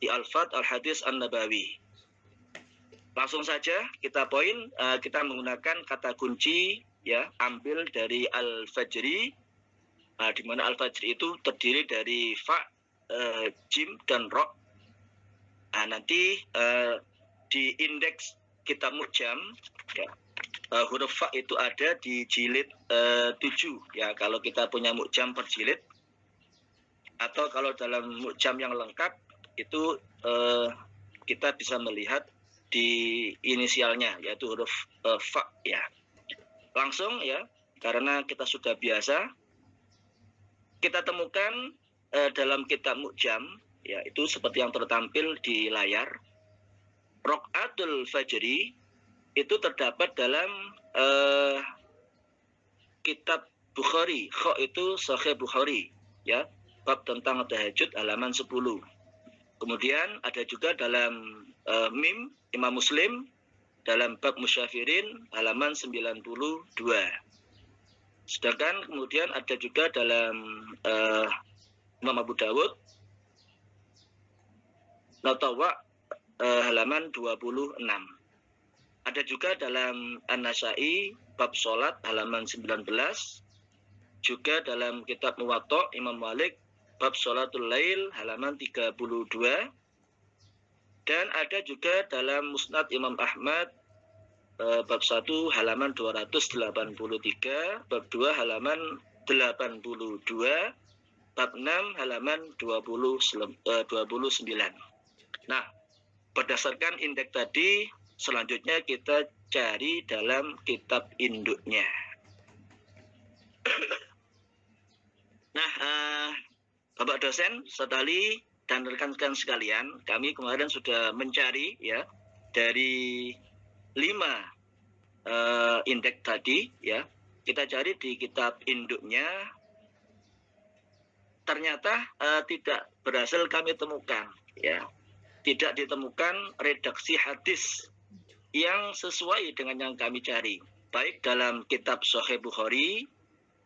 di Alfadz al-Hadis an-Nabawi. Langsung saja kita poin, kita menggunakan kata kunci ya, ambil dari al-fajri, di mana al-fajri itu terdiri dari fa, jim, dan ro. Nanti di indeks kitab Mu'jam ya, huruf fa itu ada di jilid 7 ya, kalau kita punya Mu'jam per jilid, atau kalau dalam Mu'jam yang lengkap itu kita bisa melihat di inisialnya yaitu huruf fa ya. Langsung ya, karena kita sudah biasa, kita temukan dalam kitab Mu'jam ya, itu seperti yang tertampil di layar. Raqatul fajri itu terdapat dalam kitab Bukhari. Kha itu Sahih Bukhari ya, bab tentang tahajud halaman 10. Kemudian ada juga dalam Mim Imam Muslim dalam bab musyafirin halaman 92. Sedangkan kemudian ada juga dalam Imam Abu Dawud Natawa halaman 26. Ada juga dalam An-Nasa'i bab sholat halaman 19, juga dalam kitab Muwatta Imam Malik bab sholatul lail halaman 32, dan ada juga dalam Musnad Imam Ahmad bab 1 halaman 283, bab 2 halaman 82, bab 6 halaman 29. Nah, berdasarkan indeks tadi, selanjutnya kita cari dalam kitab induknya. Nah, Bapak dosen, saudari dan rekan-rekan sekalian, kami kemarin sudah mencari ya dari 5 indeks tadi ya. Kita cari di kitab induknya. Ternyata tidak berhasil kami temukan ya. Tidak ditemukan redaksi hadis yang sesuai dengan yang kami cari, baik dalam kitab Sahih Bukhari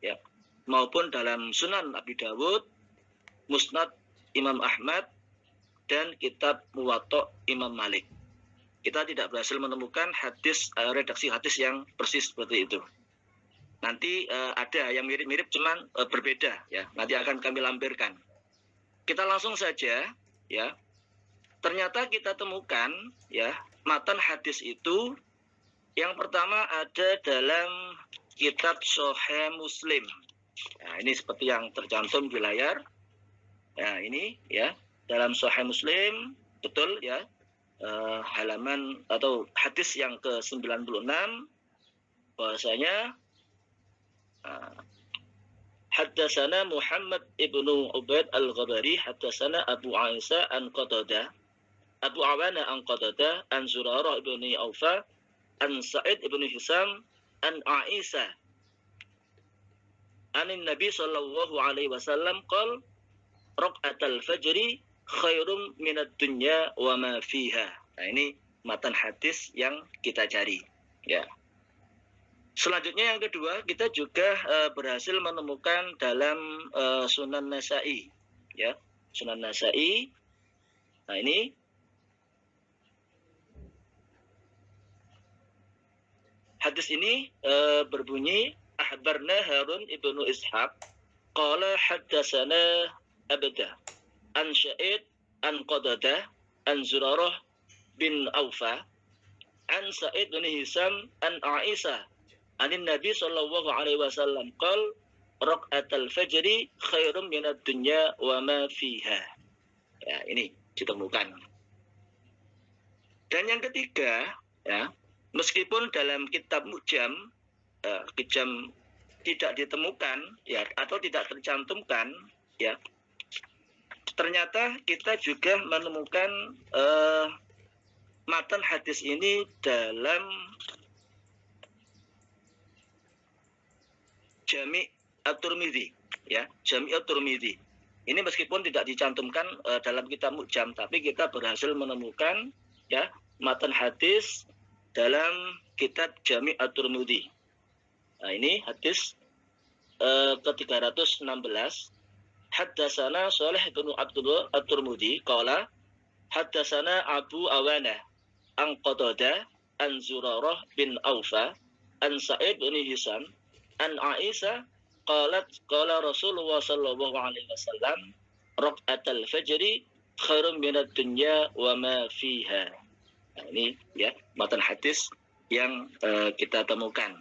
ya, maupun dalam Sunan Abi Dawud, Musnad Imam Ahmad, dan kitab Muwatta Imam Malik. Kita tidak berhasil menemukan hadis, redaksi hadis yang persis seperti itu. Nanti ada yang mirip-mirip cuman berbeda ya. Nanti akan kami lampirkan. Kita langsung saja ya. Ternyata kita temukan ya matan hadis itu yang pertama ada dalam kitab Sahih Muslim. Nah, ini seperti yang tercantum di layar. Nah, ini ya dalam Sahih Muslim betul ya, halaman atau hadis yang ke-96 bahwasanya Haddatsana Muhammad ibnu Ubaid al-Ghabari haddatsana Abu Aisyah an Qatadah Abu Awana an Qatadah an Zurarah ibnu Aufa an Sa'id ibnu Hisam an Aisyah anin Nabi sallallahu alaihi wasallam qala raq'atul fajri khairum minad dunya wa ma fiha. Nah, ini matan hadis yang kita cari ya. Selanjutnya yang kedua, kita juga berhasil menemukan dalam Sunan Nasa'i ya, Sunan Nasa'i. Nah, ini hadis ini berbunyi akhbarna Harun ibnu Ishaq qala haddatsana Abdah an Sa'id an Qatadah an Zurarah bin Aufa an Sa'id bin Hisam an Aisyah anin Nabi sallallahu alaihi wasallam qala raq'atul fajri khairum minad dunya wa ma fiha. Ya, ini ditemukan. Dan yang ketiga ya, meskipun dalam kitab Mu'jam tidak ditemukan ya atau tidak tercantumkan ya, ternyata kita juga menemukan matan hadis ini dalam Jami' At-Tirmidzi ya, Jami' At-Tirmidzi. Ini meskipun tidak dicantumkan dalam kitab Mu'jam, tapi kita berhasil menemukan ya matan hadis dalam kitab Jami' At-Tirmidzi. Nah, ini hadis ke-316. Haddatsana Shalih bin Abdullah At-Tirmidzi qala haddatsana Abu Awana an Qatadah an Zurarah bin Aufa an Sa'id bin Hisam an Aisyah qalat qala Rasulullah sallallahu alaihi wasallam raq'atul fajri khairum minad dunya wa ma fiha. Nah, ini ya matan hadis yang kita temukan.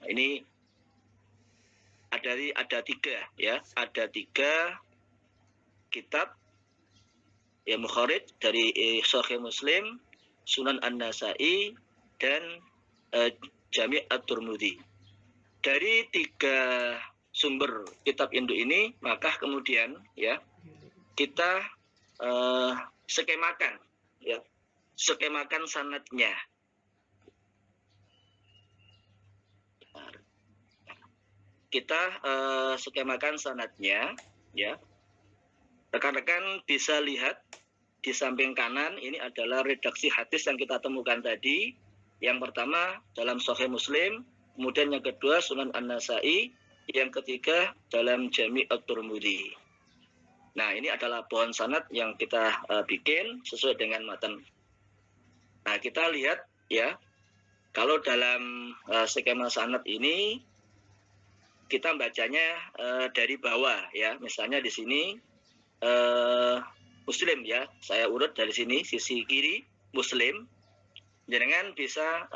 Nah, ini ada tiga ya, ada 3 kitab ya mukharij dari Sahih Muslim, Sunan An-Nasa'i, dan Jami' At-Tirmidzi. Dari 3 sumber kitab induk ini, maka kemudian ya kita skemakan ya, skemakan sanadnya. Kita skemakan sanadnya ya. Rekan-rekan bisa lihat di samping kanan ini adalah redaksi hadis yang kita temukan tadi. Yang pertama dalam Sahih Muslim, kemudian yang kedua Sunan An-Nasa'i, yang ketiga dalam Jami' At-Tirmidzi. Nah, ini adalah pohon sanad yang kita bikin sesuai dengan matan. Nah, kita lihat ya, kalau dalam skema sanad ini kita bacanya dari bawah ya. Misalnya di sini Muslim ya. Saya urut dari sini sisi kiri Muslim. Jangan bisa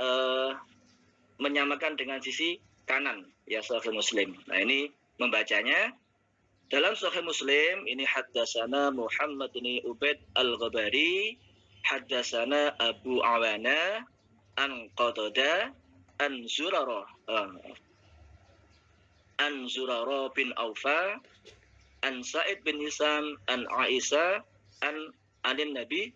menyamakan dengan sisi kanan ya Sahih Muslim. Nah, ini membacanya dalam Sahih Muslim ini haddatsana Muhammad bin Ubaid Al-Ghabari, haddatsana Abu Awana an Qatadah an Zurarah bin Aufa an Sa'id bin Hisam an Aisyah anin Nabi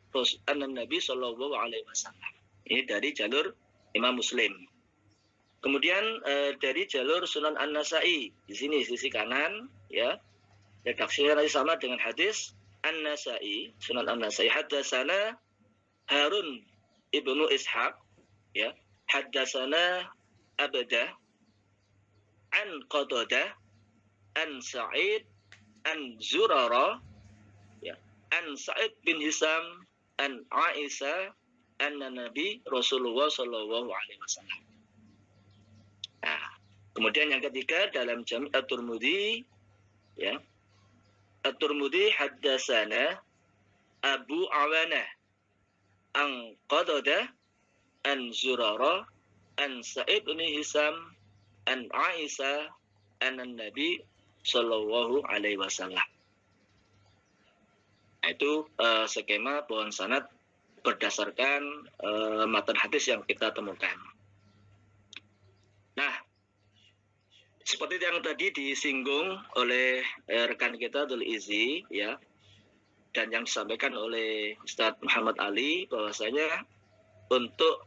sallallahu alaihi wasallam. Ini dari jalur Imam Muslim. Kemudian dari jalur Sunan An-Nasa'i di sini sisi kanan ya. Redaksinya sama dengan hadis An-Nasa'i, Sunan An-Nasa'i. Haddatsana Harun ibnu Ishaq ya. Haddatsana Abdah an Qatadah an Sa'id an Zurarah ya. An Sa'id bin Hisam an Aisyah anna Nabi Rasulullah sallallahu alaihi wasallam. Nah, kemudian yang ketiga dalam Jami' At-Tirmidzi ya. At-Tirmidzi haddatsana Abu Awana an Qatadah an Zurarah an Sa'id bin Hisam an Aisyah anna Nabi sallallahu alaihi wasallam. Itu skema pohon sanad berdasarkan matan hadis yang kita temukan. Nah, seperti yang tadi disinggung oleh rekan kita Abdul Izzi ya, dan yang disampaikan oleh Ustadz Muhammad Ali bahwasanya untuk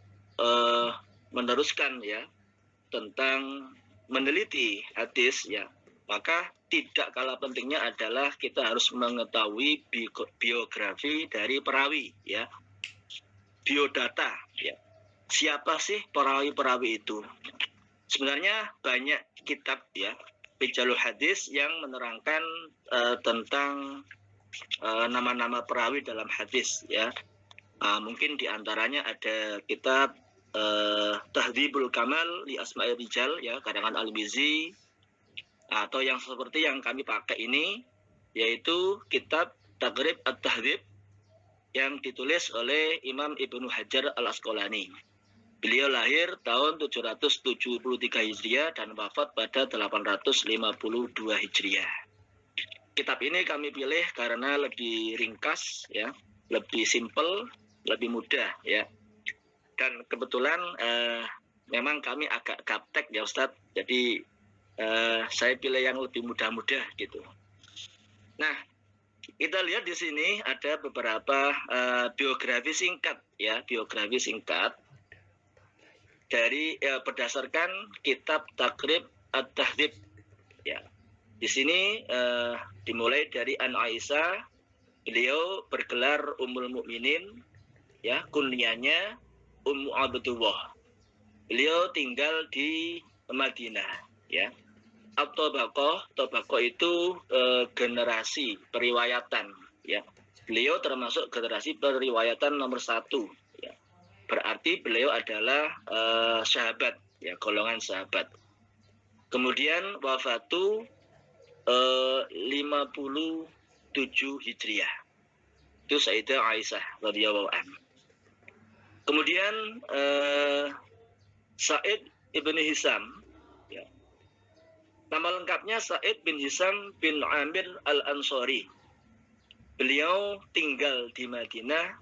meneruskan ya tentang meneliti hadis ya, maka tidak kalah pentingnya adalah kita harus mengetahui biografi dari perawi ya, biodata ya. Siapa sih perawi-perawi itu? Sebenarnya banyak kitab ya jalur hadis yang menerangkan tentang nama-nama perawi dalam hadis ya. Mungkin diantaranya ada kitab Tahdhibul Kamal li Asma'i Rijal ya, karangan Al-Mizzi, atau yang seperti yang kami pakai ini yaitu kitab Taqrib At-Tahdhib yang ditulis oleh Imam Ibnu Hajar Al-Asqalani. Beliau lahir tahun 773 Hijriah dan wafat pada 852 Hijriah. Kitab ini kami pilih karena lebih ringkas ya, lebih simpel, lebih mudah ya. Dan kebetulan memang kami agak gaptek ya Ustadz. Jadi saya pilih yang lebih mudah-mudah gitu. Nah, kita lihat di sini ada beberapa biografi singkat ya, biografi singkat dari berdasarkan kitab Taqrib At-Tahdhib ya. Di sini dimulai dari An Aisyah, beliau bergelar Ummul Mukminin ya, kunyahnya Ummu Abdullah. Beliau tinggal di Madinah ya. At-Tabaqah itu generasi periwayatan ya. Beliau termasuk generasi periwayatan nomor 1 ya. Berarti beliau adalah sahabat ya, golongan sahabat. Kemudian wafatu 57 Hijriah. Itu Sayyidah Aisyah radhiyallahu anha. Kemudian Sa'id ibn Hisam ya. Nama lengkapnya Sa'id bin Hisam bin Amir Al-Ansari. Beliau tinggal di Madinah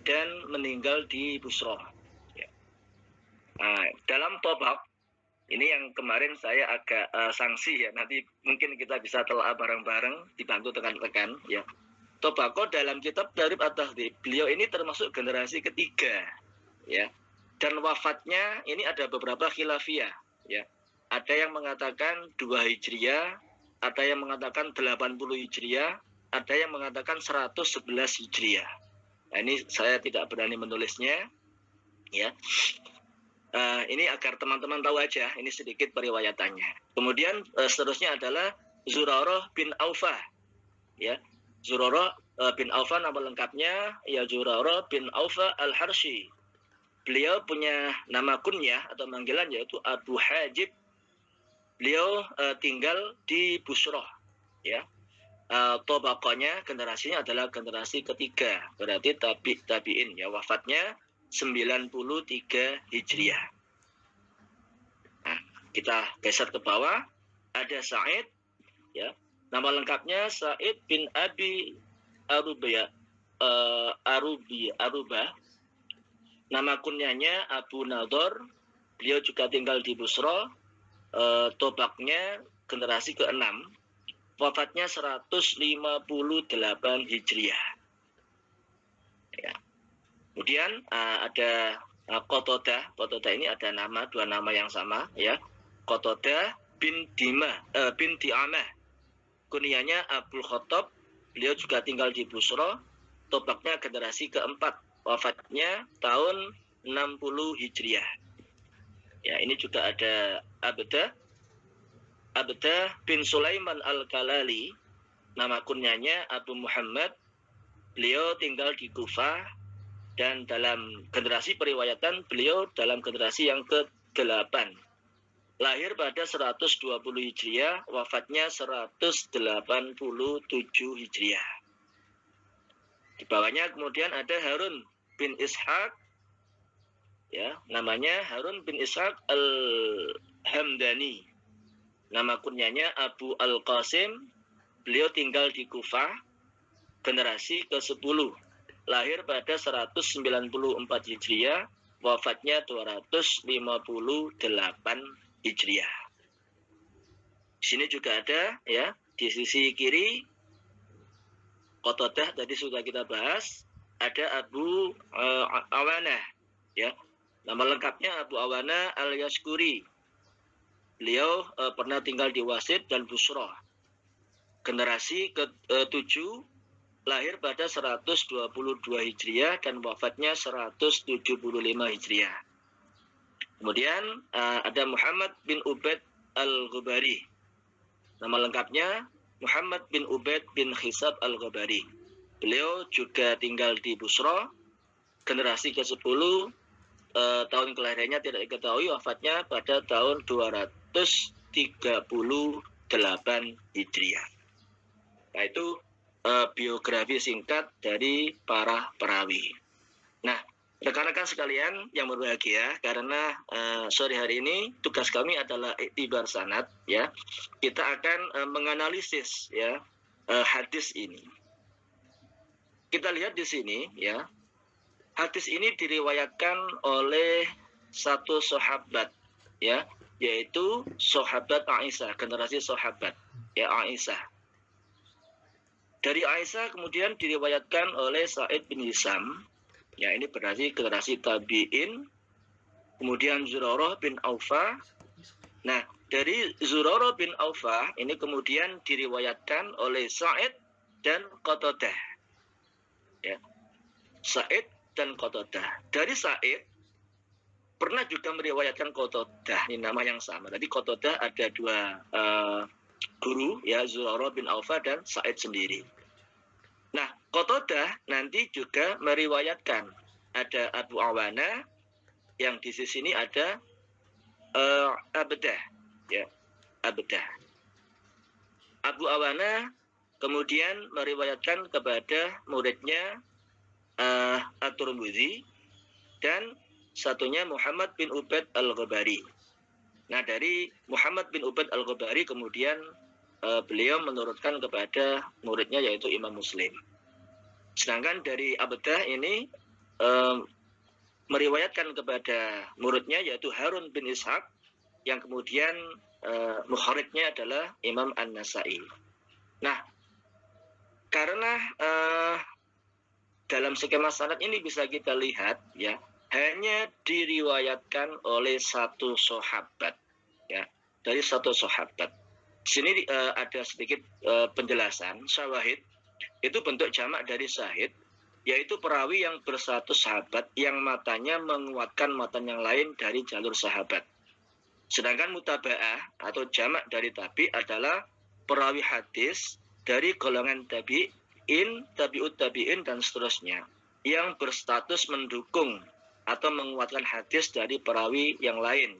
dan meninggal di Busra. Ya. Nah, dalam Tabaq ini yang kemarin saya agak sanksi ya. Nanti mungkin kita bisa telah bareng-bareng dibantu rekan-rekan ya. Tabaq dalam kitab Taqrib At-Tahdhib, beliau ini termasuk generasi ketiga ya. Dan wafatnya ini ada beberapa khilafiyah ya. Ada yang mengatakan 2 Hijriah, ada yang mengatakan 80 Hijriah, ada yang mengatakan 111 Hijriah. Nah, ini saya tidak berani menulisnya ya. Ini agar teman-teman tahu aja, ini sedikit periwayatannya. Kemudian seterusnya adalah Zurarah bin Aufah. ya. Zurarah bin Aufa nama lengkapnya ya Zurarah bin Aufa Al-Harsyi. Beliau punya nama kunyah atau panggilan yaitu Abu Hajib. Beliau tinggal di Busrah, ya. Tobakonya generasinya adalah generasi ketiga, berarti tabi'in, ya. Wafatnya 93 Hijriah. Nah, kita geser ke bawah, ada Sa'id, ya. Nama lengkapnya Sa'id bin Abi Arubah. Nama kunyahnya Abu Nador. Beliau juga tinggal di Busra. Tobaknya generasi ke-6. Wafatnya 158 Hijriah. Ya. Kemudian ada Qatadah. Qatadah ini ada dua nama yang sama, ya. Qatadah bin Di'amah. Kunyahnya Abdul Khattab. Beliau juga tinggal di Busra. Tobaknya generasi keempat. Wafatnya tahun 60 Hijriah. Ya, ini juga ada Abdah bin Sulaiman Al-Kalali. Nama kunyahnya Abu Muhammad. Beliau tinggal di Kufah. Dan dalam generasi periwayatan, beliau dalam generasi yang ke-8. Lahir pada 120 Hijriah, wafatnya 187 Hijriah. Di bawahnya kemudian ada Harun bin Ishaq, ya, namanya Harun bin Ishaq Al-Hamdani. Nama kunyahnya Abu Al-Qasim. Beliau tinggal di Kufah, generasi ke-10. Lahir pada 194 Hijriah, wafatnya 258 Hijriah. Di sini juga ada, ya, di sisi kiri Qatadah tadi sudah kita bahas, ada Abu Awanah, ya. Nama lengkapnya Abu Awanah Al-Yashkuri. Beliau pernah tinggal di Wasit dan Busrah. Generasi ke-7, lahir pada 122 Hijriah dan wafatnya 175 Hijriah. Kemudian ada Muhammad bin Ubaid Al-Ghubari. Nama lengkapnya Muhammad bin Ubaid bin Khisab Al-Ghubari. Beliau juga tinggal di Busra. Generasi ke-10, tahun kelahirannya tidak diketahui, wafatnya pada tahun 238 Hijriah. Nah, itu biografi singkat dari para perawi. Nah, rekan-rekan sekalian yang berbahagia, karena sore hari ini tugas kami adalah iktibar sanad, ya. Kita akan menganalisis, ya, hadis ini. Kita lihat di sini, ya. Hadis ini diriwayatkan oleh satu sahabat, ya, yaitu sahabat Aisyah, generasi sahabat, ya, Aisyah. Dari Aisyah kemudian diriwayatkan oleh Sa'id bin Hisam. Ya, ini berarti generasi tabi'in. Kemudian Zurarah bin Aufa. Nah, dari Zurarah bin Aufa ini kemudian diriwayatkan oleh Sa'id dan Qatadah. Ya. Sa'id dan Qatadah. Dari Sa'id pernah juga meriwayatkan Qatadah, ini nama yang sama. Tadi Qatadah ada dua guru, ya, Zurarah bin Aufa dan Sa'id sendiri. Nah, Qatadah nanti juga meriwayatkan ada Abu Awana, yang di sini ada Abdah, ya, Abdah. Abu Awana kemudian meriwayatkan kepada muridnya At-Tirmidzi dan satunya Muhammad bin Ubaid Al-Ghubari. Nah, dari Muhammad bin Ubaid Al-Ghubari kemudian beliau menurutkan kepada muridnya yaitu Imam Muslim. Sedangkan dari Abdah ini meriwayatkan kepada muridnya yaitu Harun bin Ishaq, yang kemudian mukharijnya adalah Imam An-Nasai. Nah, karena dalam skema sanad ini bisa kita lihat, ya, hanya diriwayatkan oleh satu sahabat, ya, dari satu sahabat. Di sini ada sedikit penjelasan. Syawahid itu bentuk jamak dari syahid, yaitu perawi yang bersatu sahabat yang matanya menguatkan matan yang lain dari jalur sahabat. Sedangkan mutaba'ah atau jamak dari tabi adalah perawi hadis dari golongan tabi'in, tabi'ut tabi'in, dan seterusnya yang berstatus mendukung atau menguatkan hadis dari perawi yang lain.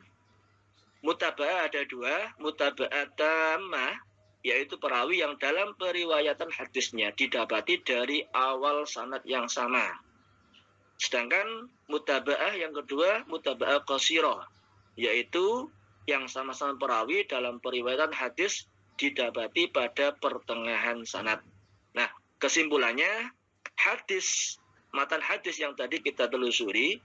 Mutaba'ah ada dua, mutaba'ah tammah, yaitu perawi yang dalam periwayatan hadisnya didapati dari awal sanad yang sama. Sedangkan mutaba'ah yang kedua, mutaba'ah qasirah, yaitu yang sama-sama perawi dalam periwayatan hadis didapati pada pertengahan sanad. Nah, kesimpulannya, matan hadis yang tadi kita telusuri,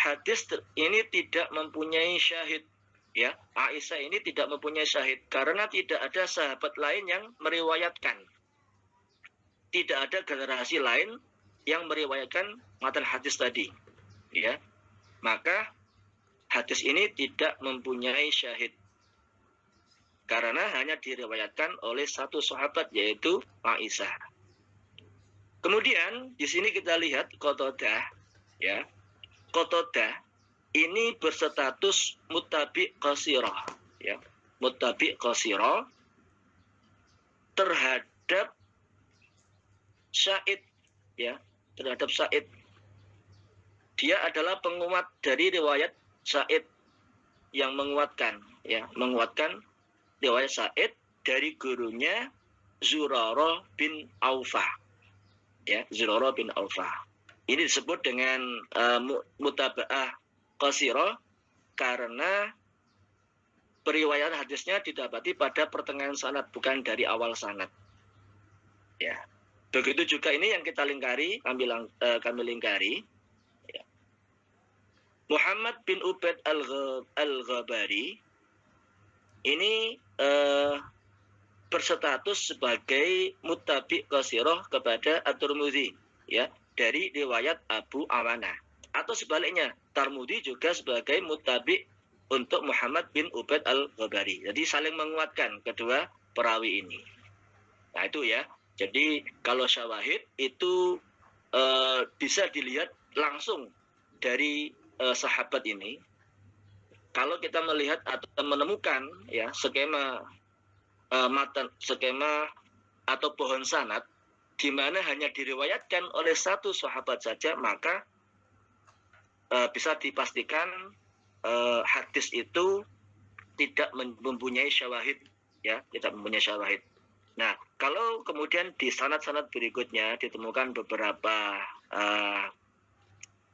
hadis ini tidak mempunyai syahid, ya. Aisyah ini tidak mempunyai syahid karena tidak ada sahabat lain yang meriwayatkan. Tidak ada generasi lain yang meriwayatkan matan hadis tadi, ya. Maka hadis ini tidak mempunyai syahid karena hanya diriwayatkan oleh satu sahabat, yaitu Aisyah. Kemudian di sini kita lihat Qatadah, ya. Qatadah ini berstatus muttabi' qasirah, ya. Muttabi' qasirah terhadap Sa'id, ya, terhadap Sa'id. Dia adalah penguat dari riwayat Sa'id yang menguatkan, ya, menguatkan riwayat Sa'id dari gurunya Zurarah bin Aufah, ya, Zurarah bin Aufah. Ini disebut dengan mutaba'ah qasirah karena periwayatan hadisnya didapati pada pertengahan sanad, bukan dari awal sanad. Ya. Begitu juga ini yang kita lingkari, kami lingkari. Ya. Muhammad bin Ubaid al-Ghabari ini berstatus sebagai muttabi' qasirah kepada At-Tirmidzi, ya, dari riwayat Abu Awanah. Atau sebaliknya, Tirmidzi juga sebagai muttabi' untuk Muhammad bin Ubaid al-Ghabari. Jadi saling menguatkan kedua perawi ini. Nah itu ya. Jadi kalau syawahid itu bisa dilihat langsung dari sahabat ini. Kalau kita melihat atau menemukan, ya, skema atau pohon sanad di mana hanya diriwayatkan oleh satu sahabat saja, maka bisa dipastikan hadis itu tidak mempunyai syawahid, ya, tidak mempunyai syawahid. Nah, kalau kemudian di sanad-sanad berikutnya ditemukan beberapa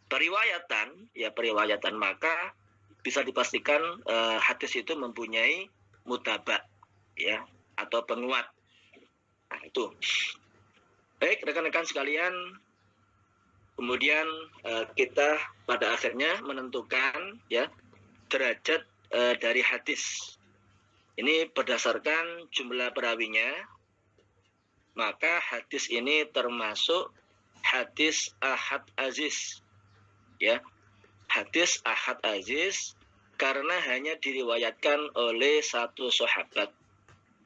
periwayatan, maka bisa dipastikan hadis itu mempunyai mutaba', ya, atau penguat. Nah, itu. Baik, rekan-rekan sekalian, kemudian kita pada akhirnya menentukan, ya, derajat dari hadis. Ini berdasarkan jumlah perawinya, maka hadis ini termasuk hadis ahad aziz, ya. Hadis ahad aziz karena hanya diriwayatkan oleh satu sahabat,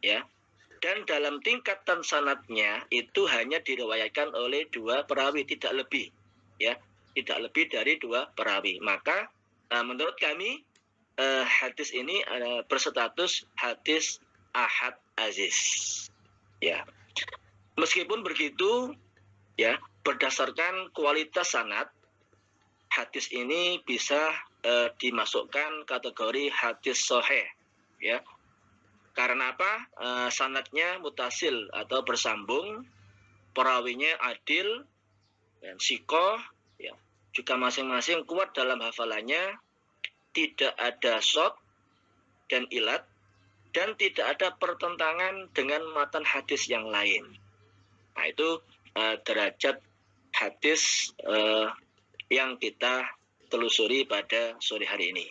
ya. Dan dalam tingkatan sanadnya itu hanya diriwayatkan oleh dua perawi, tidak lebih, ya, tidak lebih dari dua perawi. Maka menurut kami hadis ini berstatus hadis ahad aziz, ya. Meskipun begitu, ya, berdasarkan kualitas sanad, hadis ini bisa dimasukkan kategori hadis sahih, ya. Karena apa? Sanadnya mutasil atau bersambung, perawinya adil dan sikoh, ya, juga masing-masing kuat dalam hafalannya, tidak ada shot dan ilat, dan tidak ada pertentangan dengan matan hadis yang lain. Nah itu derajat hadis yang kita telusuri pada sore hari ini.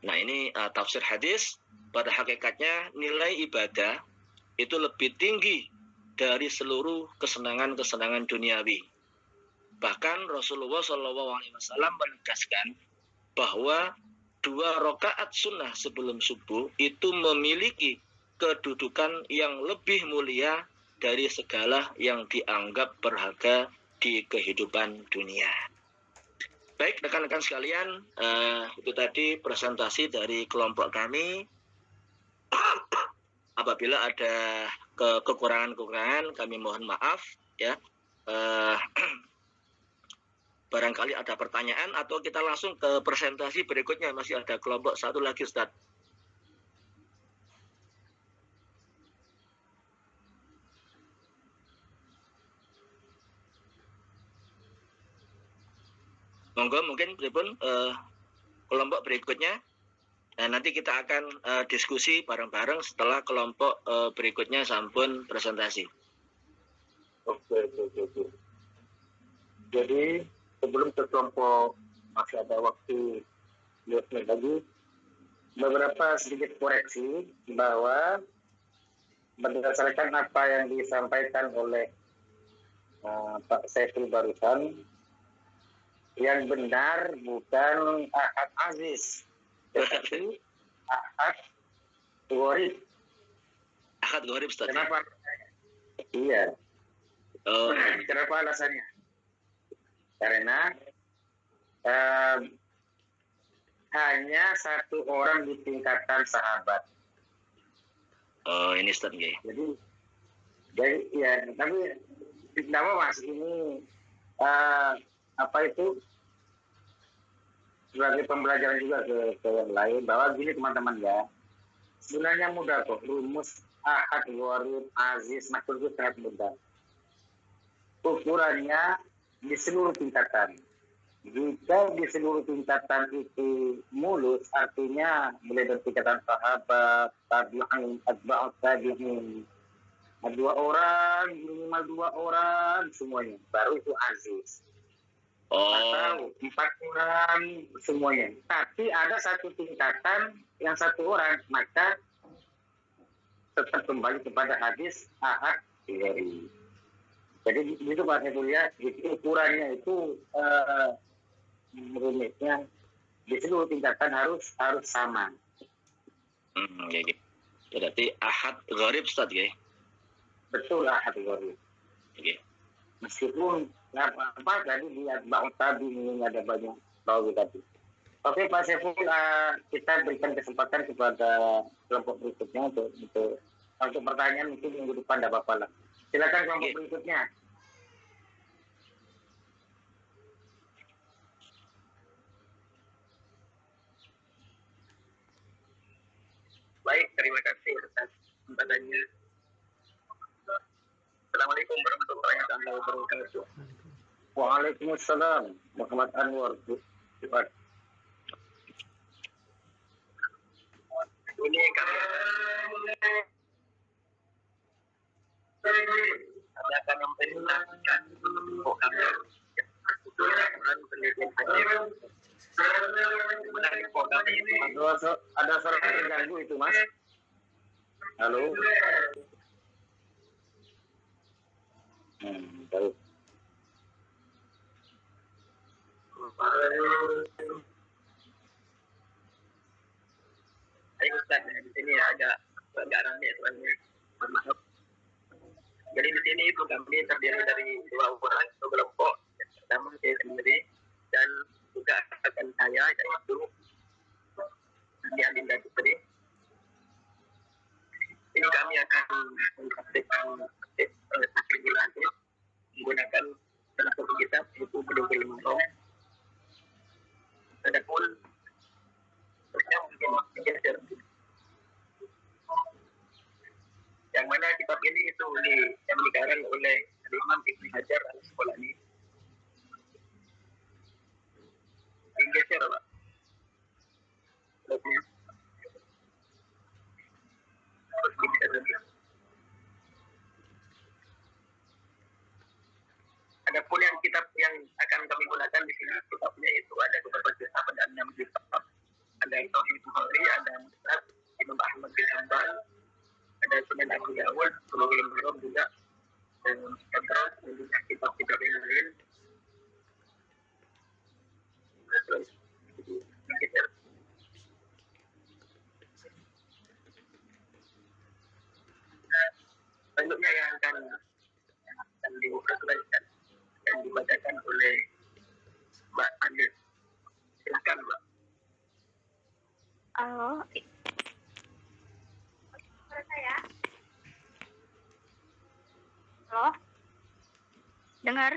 Nah ini tafsir hadis. Pada hakikatnya nilai ibadah itu lebih tinggi dari seluruh kesenangan-kesenangan duniawi. Bahkan Rasulullah SAW menegaskan bahwa 2 rakaat sunnah sebelum subuh itu memiliki kedudukan yang lebih mulia dari segala yang dianggap berharga di kehidupan dunia. Baik rekan-rekan sekalian, itu tadi presentasi dari kelompok kami. apabila ada kekurangan-kekurangan kami mohon maaf ya. Barangkali ada pertanyaan atau kita langsung ke presentasi berikutnya. Masih ada kelompok satu lagi, Ustaz. Monggo mungkin pripun kelompok berikutnya. Nah, nanti kita akan diskusi bareng-bareng setelah kelompok berikutnya sampun presentasi. Oke. Jadi sebelum ke kelompok masih ada waktu 2 menit lagi, beberapa sedikit koreksi bahwa berdasarkan apa yang disampaikan oleh Pak Saiful barusan, yang benar bukan Ahad Aziz, tetapi Ahad Gharib. Ahad Gharib, Ustaz. Kenapa? Iya. Oh. Kenapa alasannya? Karena hanya satu orang di tingkatan sahabat. Oh, ini Ustaz nggih. Jadi ya, tapi kenapa Mas ini apa itu sebagai pembelajaran juga ke yang lain, bahwa gini teman-teman ya, sebenarnya mudah kok, rumus Ahad, Gharib, Aziz, Maksud itu sangat mudah. Ukurannya di seluruh tingkatan. Jika di seluruh tingkatan itu mulus, artinya mulai dari tingkatan sahabat, tabi'in, atba'ut tabi'in, 2 orang, minimal 2 orang, semuanya. Baru itu Aziz. Atau 4 orang, semuanya. Tapi ada satu tingkatan yang 1 orang, maka tetap kembali kepada hadis Ahad Gharib. Jadi itu Pak Saifullah, ukurannya itu rumitnya di seluruh tingkatan harus sama. Ya, gitu. Berarti Ahad Gharib, Ustaz ya? Betul, Ahad Gharib. Okay. Meskipun apa tadi di Atba'ut Tabi'in ada banyak rawi tadi. Oke Pak Saiful, kita berikan kesempatan kepada kelompok berikutnya untuk pertanyaan, mungkin minggu depan tidak apa-apa lah. Silakan kelompok berikutnya. Baik, terima kasih atas kesempatannya. Assalamualaikum warahmatullahi wabarakatuh. Waalaikumsalam Muhammad Anwar. Ini kami akan memperkenalkan kami penelitian hadir. Sebenarnya kami ini ada suara terganggu itu Mas. Halo. Baik. Baik Ustaz, di sini agak ramai soalnya. Maaf. Jadi di sini itu kami terdiri dari 2 orang, 2 kelompok. Pertama saya sendiri dan juga akan saya, yaitu Adinda Putri. Ini kami akan mempraktikkan aktivitas menggunakan salah satu kitab yaitu Bulughul Maram. Adapun yang mana kitab ini itu yang dikarang oleh Imam Ibnu Hajar Al-Asqalani. Geser Pak. Adapun yang kitab yang akan kami gunakan di sini, kitabnya itu ada beberapa kitab, ada 6 kitab. Ada Tauhid Bukhari, ada Musnad Imam Ahmad bin Hanbal, ada Sunan Abu Dawud, Bulughul Maram juga, dan juga kitab-kitab yang lain.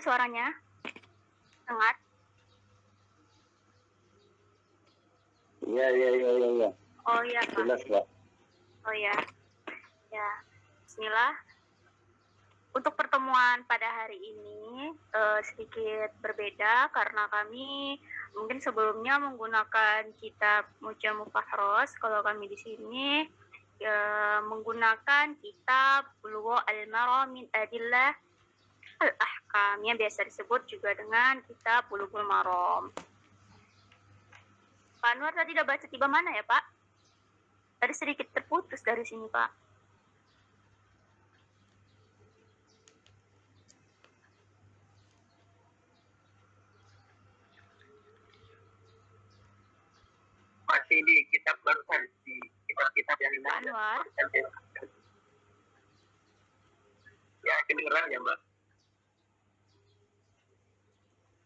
suaranya? Dengar? Iya. Oh iya, Pak. Jelas, Pak. Oh ya. Ya. Bismillah. Untuk pertemuan pada hari ini sedikit berbeda karena kami mungkin sebelumnya menggunakan kitab Mujamu Fahros. Kalau kami di sini menggunakan kitab Bulughul Maram min Adillah Al-Ahkam yang biasa disebut juga dengan kitab Bulughul Maram. Pak Anwar tadi udah baca tiba mana ya, Pak? Tadi sedikit terputus dari sini, Pak. Masih di kitab barusan, di kitab-kitab yang Pak Anwar. Ya, kedengeran ya, Mbak.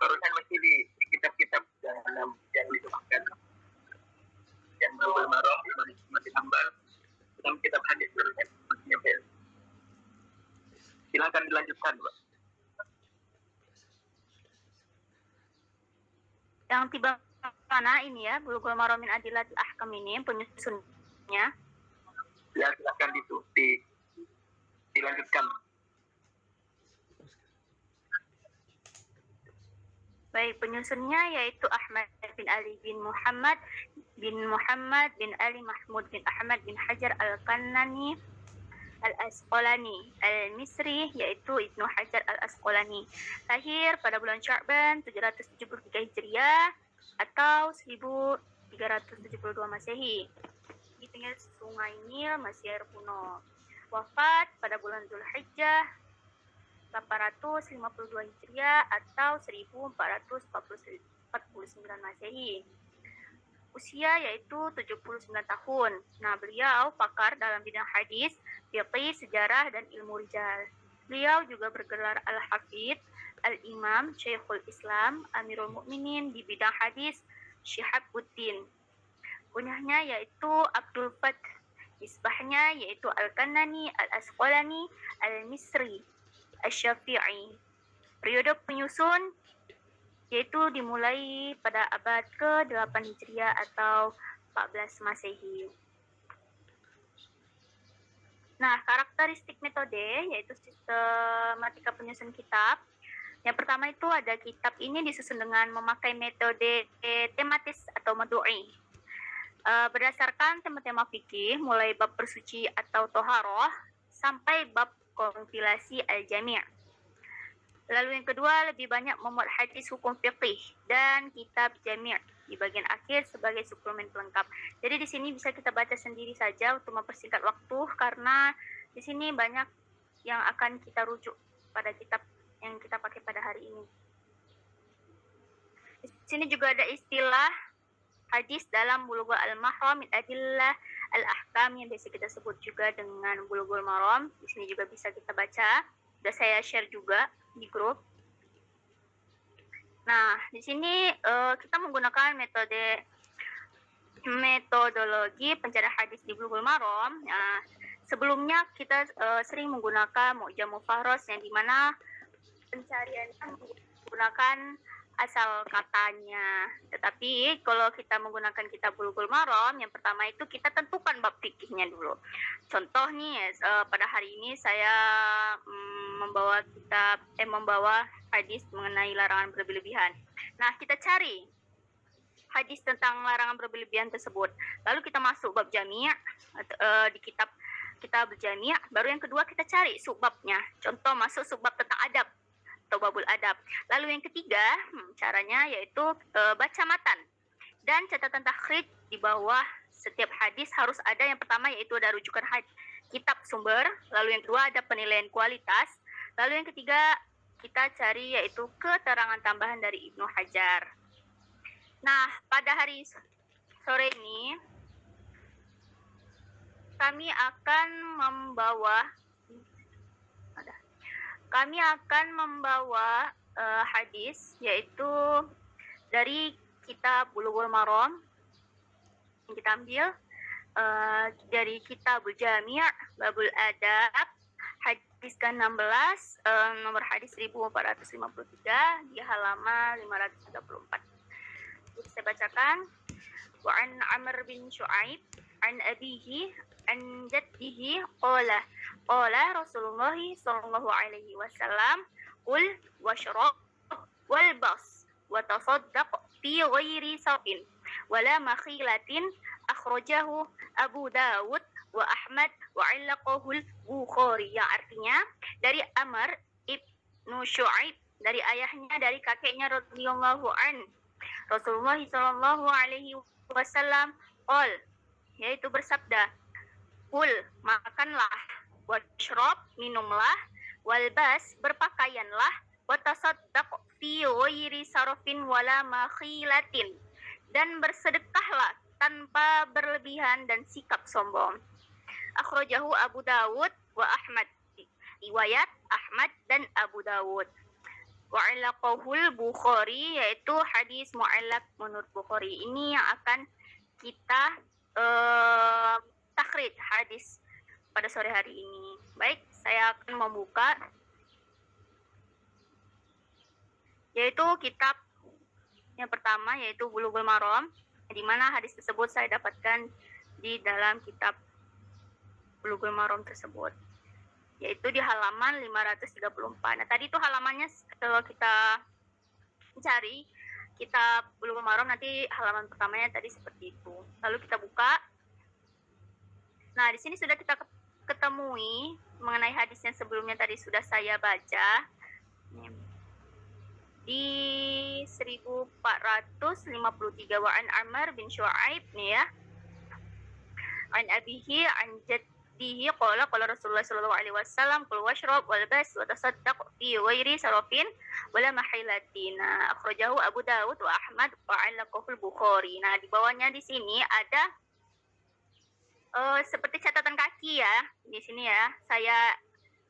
Barusan masih di kitab-kitab yang disebutkan. Yang Bulughul Maram masih tambah. Dalam kitab hadis barusan masih nyampe. Silakan dilanjutkan, Mbak. Yang tiba mana ini ya, Bulughul Maram min Adillatil Ahkam ini penyusunnya. Ya, silakan dilanjutkan. Baik, penyusunnya yaitu Ahmad bin Ali bin Muhammad bin Ali Mahmud bin Ahmad bin Hajar Al-Kannani Al-Asqalani Al-Misri, yaitu Ibnu Hajar Al-Asqalani. Lahir pada bulan Sya'ban 773 Hijriah atau 1372 Masehi di pinggir Sungai Nil, Mesir kuno. Wafat pada bulan Dzulhijjah 852 Hijriah atau 1449 Masehi. Usia yaitu 79 tahun. Nah, beliau pakar dalam bidang hadis, fiqih, sejarah, dan ilmu rijal. Beliau juga bergelar Al-Hafidh, Al-Imam, Syekhul Islam, Amirul Mukminin di bidang hadis, Syihabuddin. Kunyahnya yaitu Abdul Fath. Nisbahnya yaitu Al-Kannani, Al-Asqalani, Al-Misri, Asy-Syafi'i. Periode penyusun yaitu dimulai pada abad ke-8 Hijriah atau 14 Masehi. Nah, karakteristik metode yaitu sistematika penyusun kitab. Yang pertama itu ada kitab ini disusun dengan memakai metode tematis atau madu'i. Berdasarkan tema-tema fikih, mulai bab bersuci atau toharoh sampai bab kompilasi al-jami'. Lalu yang kedua, lebih banyak memuat hadis hukum fiqih dan kitab jami' di bagian akhir sebagai suplemen pelengkap. Jadi di sini bisa kita baca sendiri saja untuk mempersingkat waktu karena di sini banyak yang akan kita rujuk pada kitab yang kita pakai pada hari ini. Di sini juga ada istilah hadis dalam Bulughul Maram min Adillah Al-Ahkam yang biasa kita sebut juga dengan Bulughul Maram. Di sini juga bisa kita baca. Sudah saya share juga di grup. Nah, di sini kita menggunakan metodologi pencarian hadis di Bulughul Maram. Nah, sebelumnya kita sering menggunakan Mu'jam Fahros yang dimana pencariannya menggunakan asal katanya. Tetapi kalau kita menggunakan kitab Bulughul Maram, yang pertama itu kita tentukan bab fikihnya dulu. Contoh nih, pada hari ini saya membawa hadis mengenai larangan berlebihan. Nah, kita cari hadis tentang larangan berlebihan tersebut. Lalu kita masuk bab jami' di kitab jami'. Baru yang kedua kita cari subbabnya. Contoh masuk subbab tentang adab atau babul adab. Lalu yang ketiga, caranya yaitu baca matan dan catatan takhrij di bawah setiap hadis harus ada. Yang pertama yaitu ada rujukan kitab sumber, lalu yang kedua ada penilaian kualitas, lalu yang ketiga kita cari yaitu keterangan tambahan dari Ibnu Hajar. Nah, pada hari sore ini kami akan membawa hadis yaitu dari kitab Bulughul Maram yang kita ambil dari kitab Jami' Babul Adab hadis ke-16, nomor hadis 1453 di halaman 534. Saya bacakan. Wa an Amr bin Shu'aib an abihi an jaddihi qala Rasulullah sallallahu alaihi wasallam qul washrab walbas wa tasaddaq fi ghairi safin wala makhilatin akhrajahu Abu Dawud wa Ahmad wa illaqahul Bukhari, yang artinya dari Amr ibnu Shu'aib, dari ayahnya, dari kakeknya radhiyallahu an, Rasulullah sallallahu alaihi wasallam qol, yaitu bersabda, kul, makanlah, washrab, minumlah, walbas, berpakaianlah, watasaddaq fi ghairi sarafin wala makhilatin, dan bersedekahlah tanpa berlebihan dan sikap sombong. Akhrajahu Abu Dawud wa Ahmad, riwayat Ahmad dan Abu Dawud. Wa'ilaqahul Bukhari, yaitu hadis mu'allaq menurut Bukhari. Ini yang akan kita takhrij hadis pada sore hari ini. Baik, saya akan membuka, yaitu kitab yang pertama, yaitu Bulughul Maram, di mana hadis tersebut saya dapatkan di dalam kitab Bulughul Maram tersebut, yaitu di halaman 534. Nah, tadi itu halamannya kalau kita cari kitab Bulughul Maram, nanti halaman pertamanya tadi seperti itu. Lalu kita buka. Nah, di sini sudah kita ketemui mengenai hadis yang sebelumnya tadi sudah saya baca. Di 1453, wa an Amr bin Shu'aib nih ya. An abihi an jaddihi qala Rasulullah sallallahu alaihi wasallam qul washrab walbas wa tasaddaq fi ghairi sarafin wala mahilatin. Akhrajahu Abu Dawud wa Ahmad wa allaqahul Bukhari. Nah, di bawahnya di sini ada seperti catatan kaki ya. Di sini ya, saya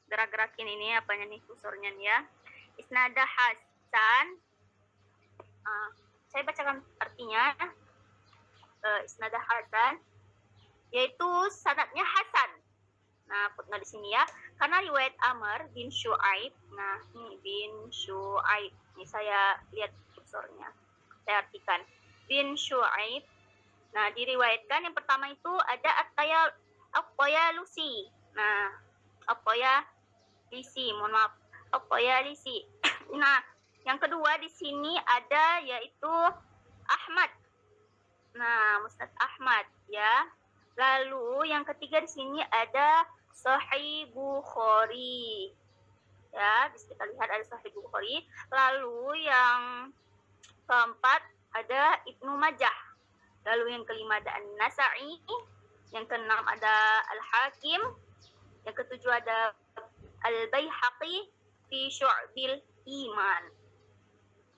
gerak-gerakin ini apanya nih, kursornya nih ya. Isnadah Hasan. Saya bacakan artinya. Isnadah Hasan, yaitu sanadnya Hasan. Nah, putna di sini ya, karena riwayat Amr bin Shu'aib. Nah, ini bin Shu'aib. Ini saya lihat kursornya. Saya artikan bin Shu'aib. Nah, diriwayatkan yang pertama itu ada At-Tayalusi. Nah, At-Tayalisi, mohon maaf, At-Tayalisi. Nah, yang kedua di sini ada yaitu Ahmad. Nah, Musnad Ahmad ya. Lalu yang ketiga di sini ada Sahih Bukhari. Ya, bisa kita lihat ada Sahih Bukhari. Lalu yang keempat ada Ibnu Majah. Lalu yang kelima ada An-Nasa'i. Yang keenam ada Al-Hakim. Yang ketujuh ada Al-Baihaqi fi Syu'bil Iman.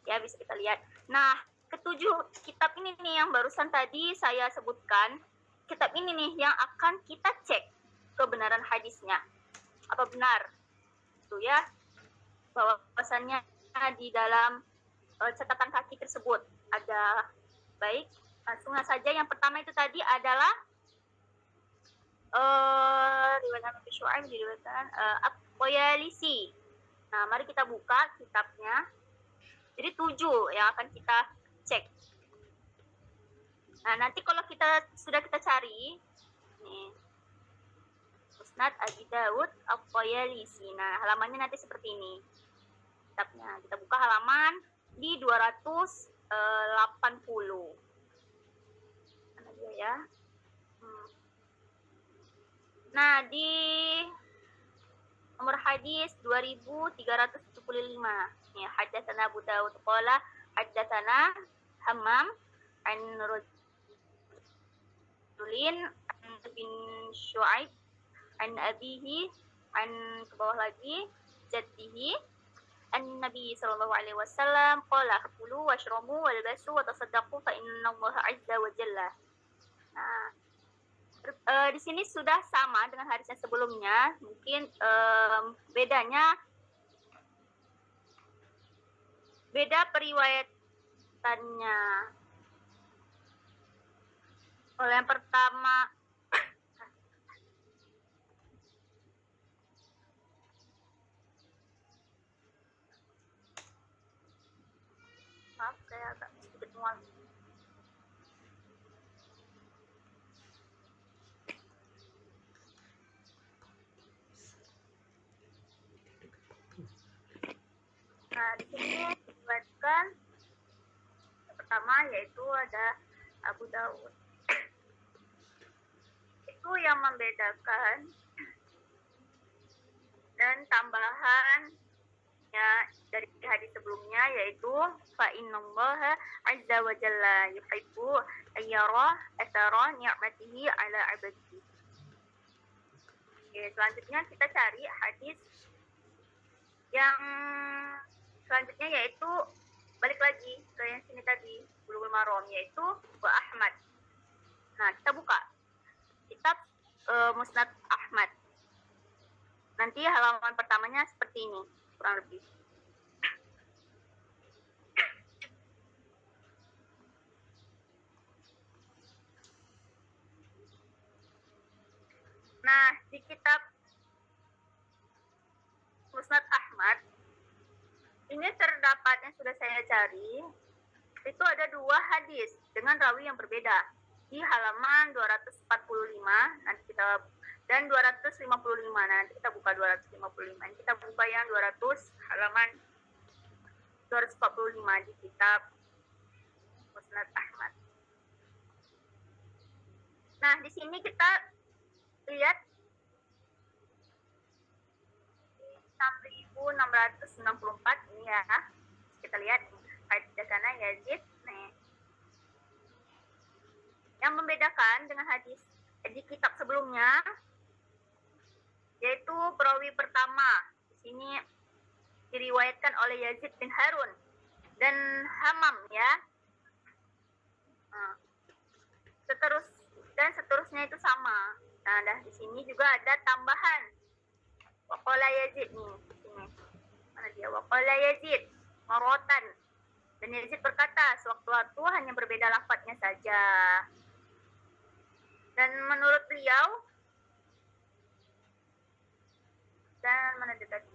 Ya, bisa kita lihat. Nah, ketujuh kitab ini nih yang barusan tadi saya sebutkan. Kitab ini nih yang akan kita cek kebenaran hadisnya. Apa benar? Itu ya. Bahwasannya di dalam catatan kaki tersebut ada. Baik, langsung saja. Yang pertama itu tadi adalah riwayat Nabi Syu'aib, diriwayatkan At-Tayalisi. Nah, mari kita buka kitabnya. Jadi 7 yang akan kita cek. Nah, nanti kalau sudah kita cari nih, Musnad Abi Dawud At-Tayalisi. Nah, halamannya nanti seperti ini kitabnya. Kita buka halaman di 280. Mana dia ya? Nah, di nomor hadis 2375. Nih, haddatsana Abu Dawud qala haddatsana Hammam an Rajulin bin Shu'aib an abihi an, ke bawah lagi, jaddihi an Nabi sallallahu alaihi wasallam qala kulu washrabu walbasu wa tasaddaqu fa innallaha azza wa jalla. Nah, di sini sudah sama dengan hadis yang sebelumnya. Mungkin beda periwayatannya. Kalau yang pertama Maaf, saya agak sedikit mual. Nah, di sini dibuatkan yang pertama yaitu ada Abu Dawud. Itu yang membedakan dan tambahan ya dari hadis sebelumnya yaitu fa innallaha azza wa jalla yuhibbu ayyara athara ni'matihi ala 'abdihi. Oke, selanjutnya kita cari hadis yang selanjutnya yaitu balik lagi ke yang sini tadi Bulughul Maram yaitu wa Ahmad. Nah, kita buka kitab Musnad Ahmad. Nanti halaman pertamanya seperti ini kurang lebih. Nah, di kitab Musnad Ahmad ini terdapat yang sudah saya cari itu ada 2 hadis dengan rawi yang berbeda di halaman 245 nanti kita dan 255 nanti kita buka 255 kita buka yang 200 halaman 245 di kitab Musnad Ahmad. Nah, di sini kita lihat 6.664 ini ya. Kita lihat haddatsana Yazid nih. Yang membedakan dengan hadis di kitab sebelumnya yaitu perawi pertama. Di sini diriwayatkan oleh Yazid bin Harun dan Hamam ya. Nah, seterusnya itu sama. Nah, di sini juga ada tambahan. Waqala Yazid nih, di sini. Mana dia? Waqala Yazid maratan. Dan Yazid berkata, sewaktu-waktu hanya berbeda lafadznya saja. Dan menurut beliau, dan mana dia tadi?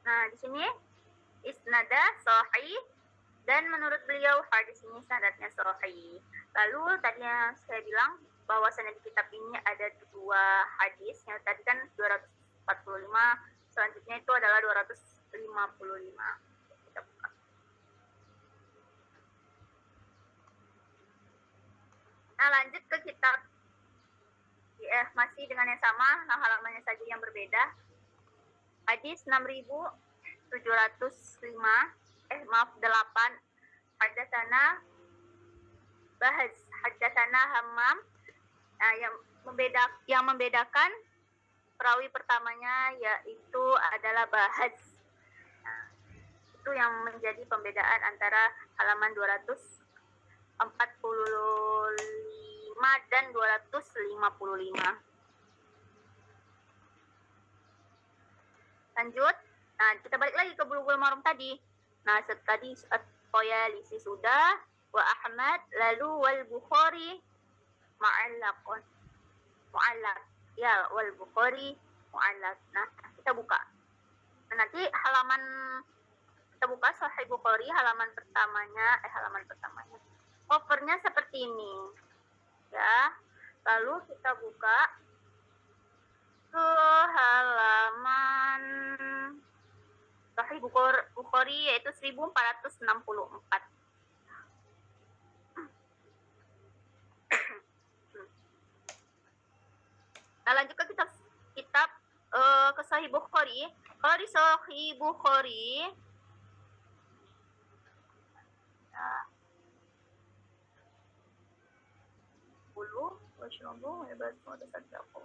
Nah, di sini isnada sahih dan menurut beliau hadis ini sanadnya sahih. Lalu tadi yang saya bilang bahwasannya di kitab ini ada 2 hadis yang tadi kan 245, selanjutnya itu adalah 255. Kita buka. Nah, lanjut ke kitab masih dengan yang sama, nah halamannya saja yang berbeda. Hadis 6.705 8 haddatsana Bahaz haddatsana Hammam. Nah, yang membedakan perawi pertamanya yaitu adalah Bahaz. Nah, itu yang menjadi pembedaan antara halaman 245 dan 255. Lanjut. Nah, kita balik lagi ke Bulughul Maram tadi. Nah, tadi At-Tayalisi sudah, wa Ahmad, lalu wal Bukhari mu'allaq. Ya, wal Bukhari mu'allaq. Nah, kita buka. Nah, nanti kita buka Sahih Bukhari halaman pertamanya. Covernya seperti ini. Ya. Lalu kita buka ke halaman Sahih Bukhari yaitu 1464. Nah, lanjut ke kitab ke Sahih Bukhari. Kalau di Sahih Bukhari washrabu wabasu tasaddaqu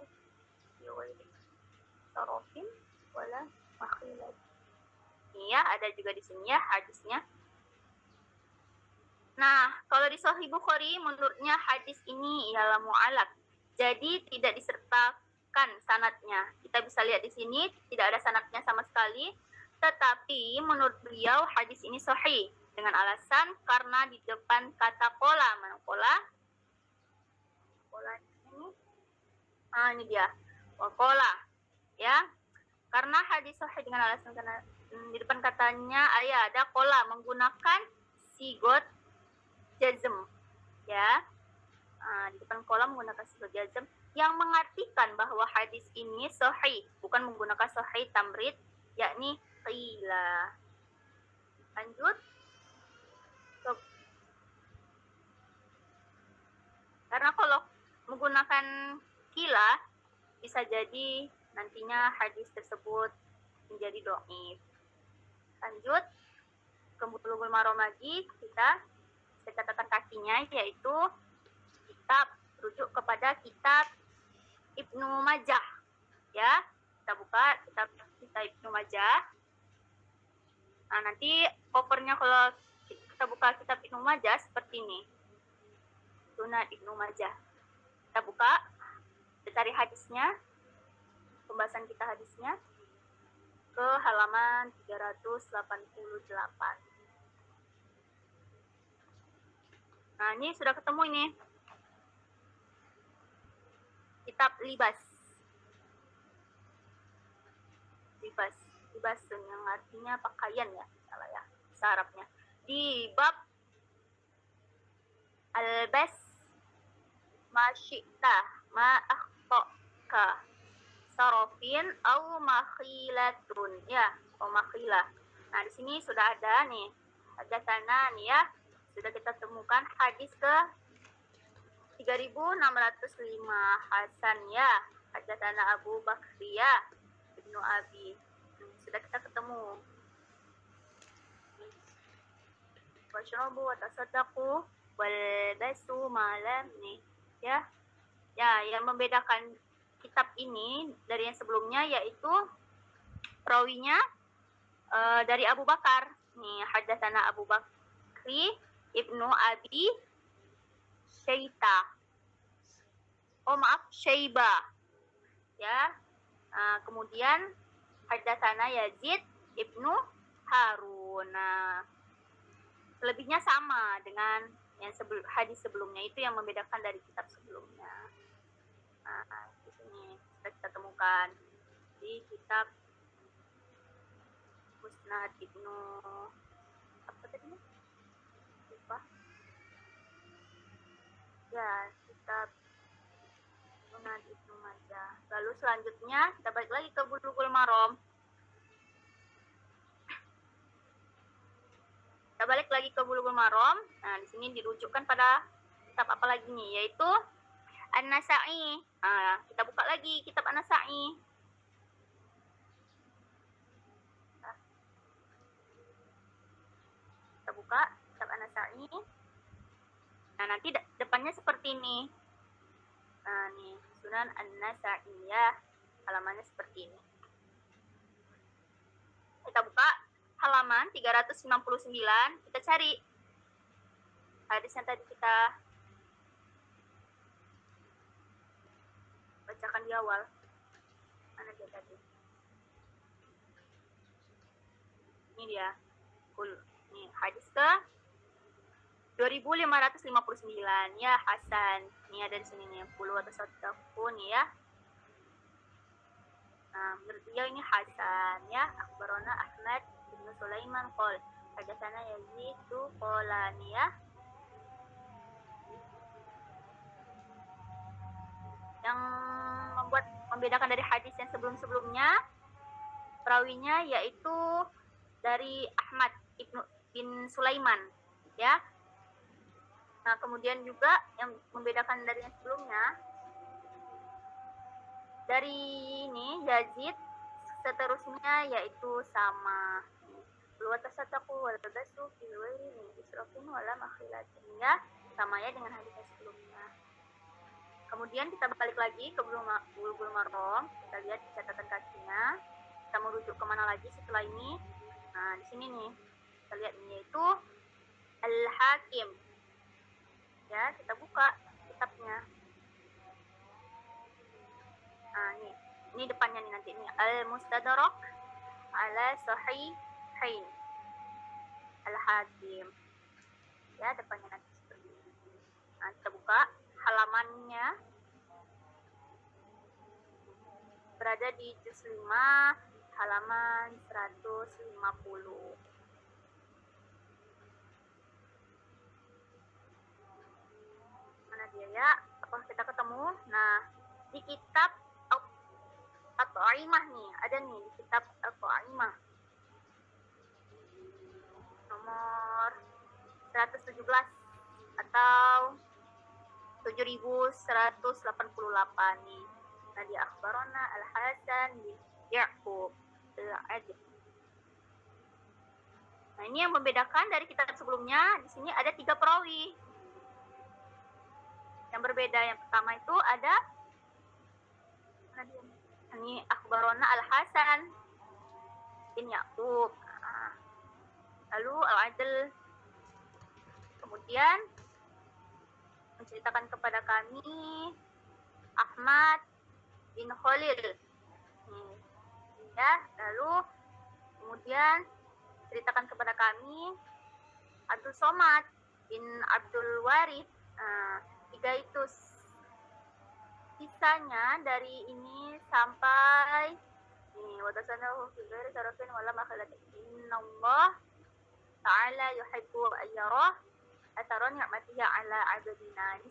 ya waili sarafin wala makhilat. Iya, ada juga di sini ya hadisnya. Nah, kalau di Sahih Bukhari menurutnya hadis ini ialah mu'allaq. Jadi tidak disertakan sanadnya. Kita bisa lihat di sini tidak ada sanadnya sama sekali. Tetapi menurut beliau hadis ini sahih dengan alasan karena di depan kata qala. Mana qala? Qala ini. Ini dia. Wa qala. Ya. Karena hadis sahih dengan alasan karena di depan katanya ada kola menggunakan sigot jazm, ya. Di depan kola menggunakan sigot jazm yang mengartikan bahwa hadis ini sahih, bukan menggunakan sahih tamrid, yakni qila. Lanjut. Karena kalau menggunakan qila bisa jadi nantinya hadis tersebut menjadi dhaif. Lanjut ke Bulughul Maram lagi, kita catatan kakinya yaitu kitab, rujuk kepada kitab Ibnu Majah, ya. Kita buka kitab Ibnu Majah. Nah, nanti covernya kalau kita buka kitab Ibnu Majah seperti ini. Sunan Ibnu Majah. Kita buka, kita cari hadisnya, pembahasan kita hadisnya ke halaman 388. Nah, ini sudah ketemu ini. Kitab libas. Libasun yang artinya pakaian ya, salah ya, bahasa Arabnya. Di bab albas masyita ma akhtaka sarofin au makhilatun, ya, au makhilah. Nah, di sini sudah ada nih, ada tanah nih ya. Sudah kita temukan hadis ke 3605 Hasan ya. Haddatsana Abu Bakriyah Ibnu Abi. Sudah kita ketemu. Washrabu wa tasaddaqu wal basu malam nih ya. Ya, yang membedakan kitab ini dari yang sebelumnya yaitu rawinya dari Abu Bakar. Nih, haddatsana Abu Bakri Ibnu Abi Syaiba. Ya. Kemudian haddatsana Yazid Ibnu Harun. Nah, selebihnya sama dengan yang hadis sebelumnya, itu yang membedakan dari kitab sebelumnya. Nah, di sini kita temukan di kitab Musnad Ibnu apa tadi? Lupa. Ya, kitab Musnad Ibnu Majah. Lalu selanjutnya kita balik lagi ke Bulughul Maram. Kita balik lagi ke Bulughul Maram. Nah, di sini dirujukkan pada kitab apa lagi nih? Yaitu An-Nasa'i. Nah, kita buka lagi kitab An-Nasa'i. Kita buka kitab An-Nasa'i. Nah, nanti depannya seperti ini. Nah, nih, Sunan An-Nasa'iyah. Halamannya seperti ini. Kita buka halaman 399. Kita cari hadis yang tadi kita bacakan di awal. Mana dia tadi? Ini dia. Nih, hadis ke 2559 ya, Hasan. Ini ada di sini nih, 10 atau 1 tahun ya. Nah, menurut dia ini Hasan ya. Akhbarona Ahmad bin Sulaiman qol hadatsana Yazid qala nih ya. Yang membedakan dari hadis yang sebelum-sebelumnya, perawinya yaitu dari Ahmad bin Sulaiman ya. Nah, kemudian juga yang membedakan dari yang sebelumnya, dari ini Yazid seterusnya yaitu sama. Luat tasataku wal basu fil wairi min israfin wala makhilatin ya, sama ya dengan hadis yang sebelumnya. Kemudian kita balik lagi ke Bulughul Maram, kita lihat catatan kakinya. Kita merujuk kemana lagi setelah ini? Nah, di sini nih kita lihat ini yaitu Al-Hakim. Ya, kita buka kitabnya. Nah, ini depannya nih nanti ini Al-Mustadrak ala Sahihain Al-Hakim. Ya, depannya nanti seperti ini. Nah, kita buka halamannya. Berada di juz 5 halaman 150. Mana dia ya? Apakah kita ketemu? Nah, di kitab At-Ta'imah nih, ada nih di kitab At-Ta'imah. Nomor 117 atau 7188 nih. Nah, di akhbarona Al-Hasan bin Ya'qub Al-Adil. Nah, ini yang membedakan dari kitab sebelumnya. Di sini ada 3 perawi yang berbeda. Yang pertama itu ada ini akhbarona Al-Hasan bin Ya'qub. Lalu Al-Adil kemudian menceritakan kepada kami Ahmad bin Khalil. Ya, lalu kemudian ceritakan kepada kami Abdul Somad bin Abdul Warith. 3 itu sisanya dari ini sampai ini watasanahu fi ghairi sarafin wala makhalatin innallah ta'ala yuhibbu ayyarah ataron ni'matihi ala abadina. Ini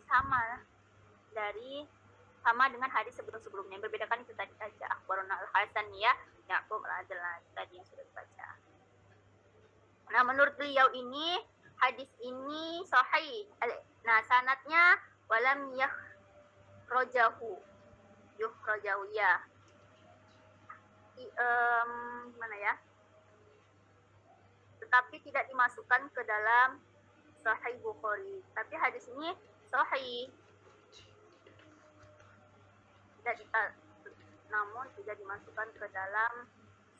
sama dengan hadis sebelum-sebelumnya. Yang membedakan itu tadi saja akhbarona Al-Hasan ya, Ya'qub Al-Adil tadi yang sudah dibaca. Nah, menurut beliau ini hadis ini sahih. Nah, sanadnya walam yukhrajahu ya. Mana ya? Tetapi tidak dimasukkan ke dalam Sahih Bukhari. Tapi hadis ini sahih. Namun tidak dimasukkan ke dalam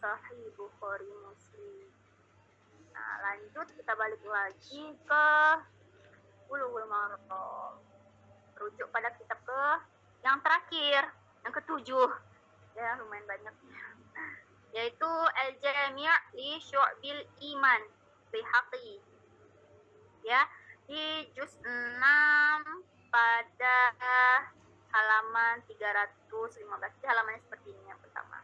Sahih Bukhari Muslim. Nah, lanjut kita balik lagi ke Bulughul Maram. Rujuk pada kitab yang terakhir, yang ke-7. Ya, lumayan banyak. Yaitu Al-Jami' li Syu'bil Iman Baihaqi. Ya, di juz 6 pada halaman 315. Di halamannya seperti ini yang pertama.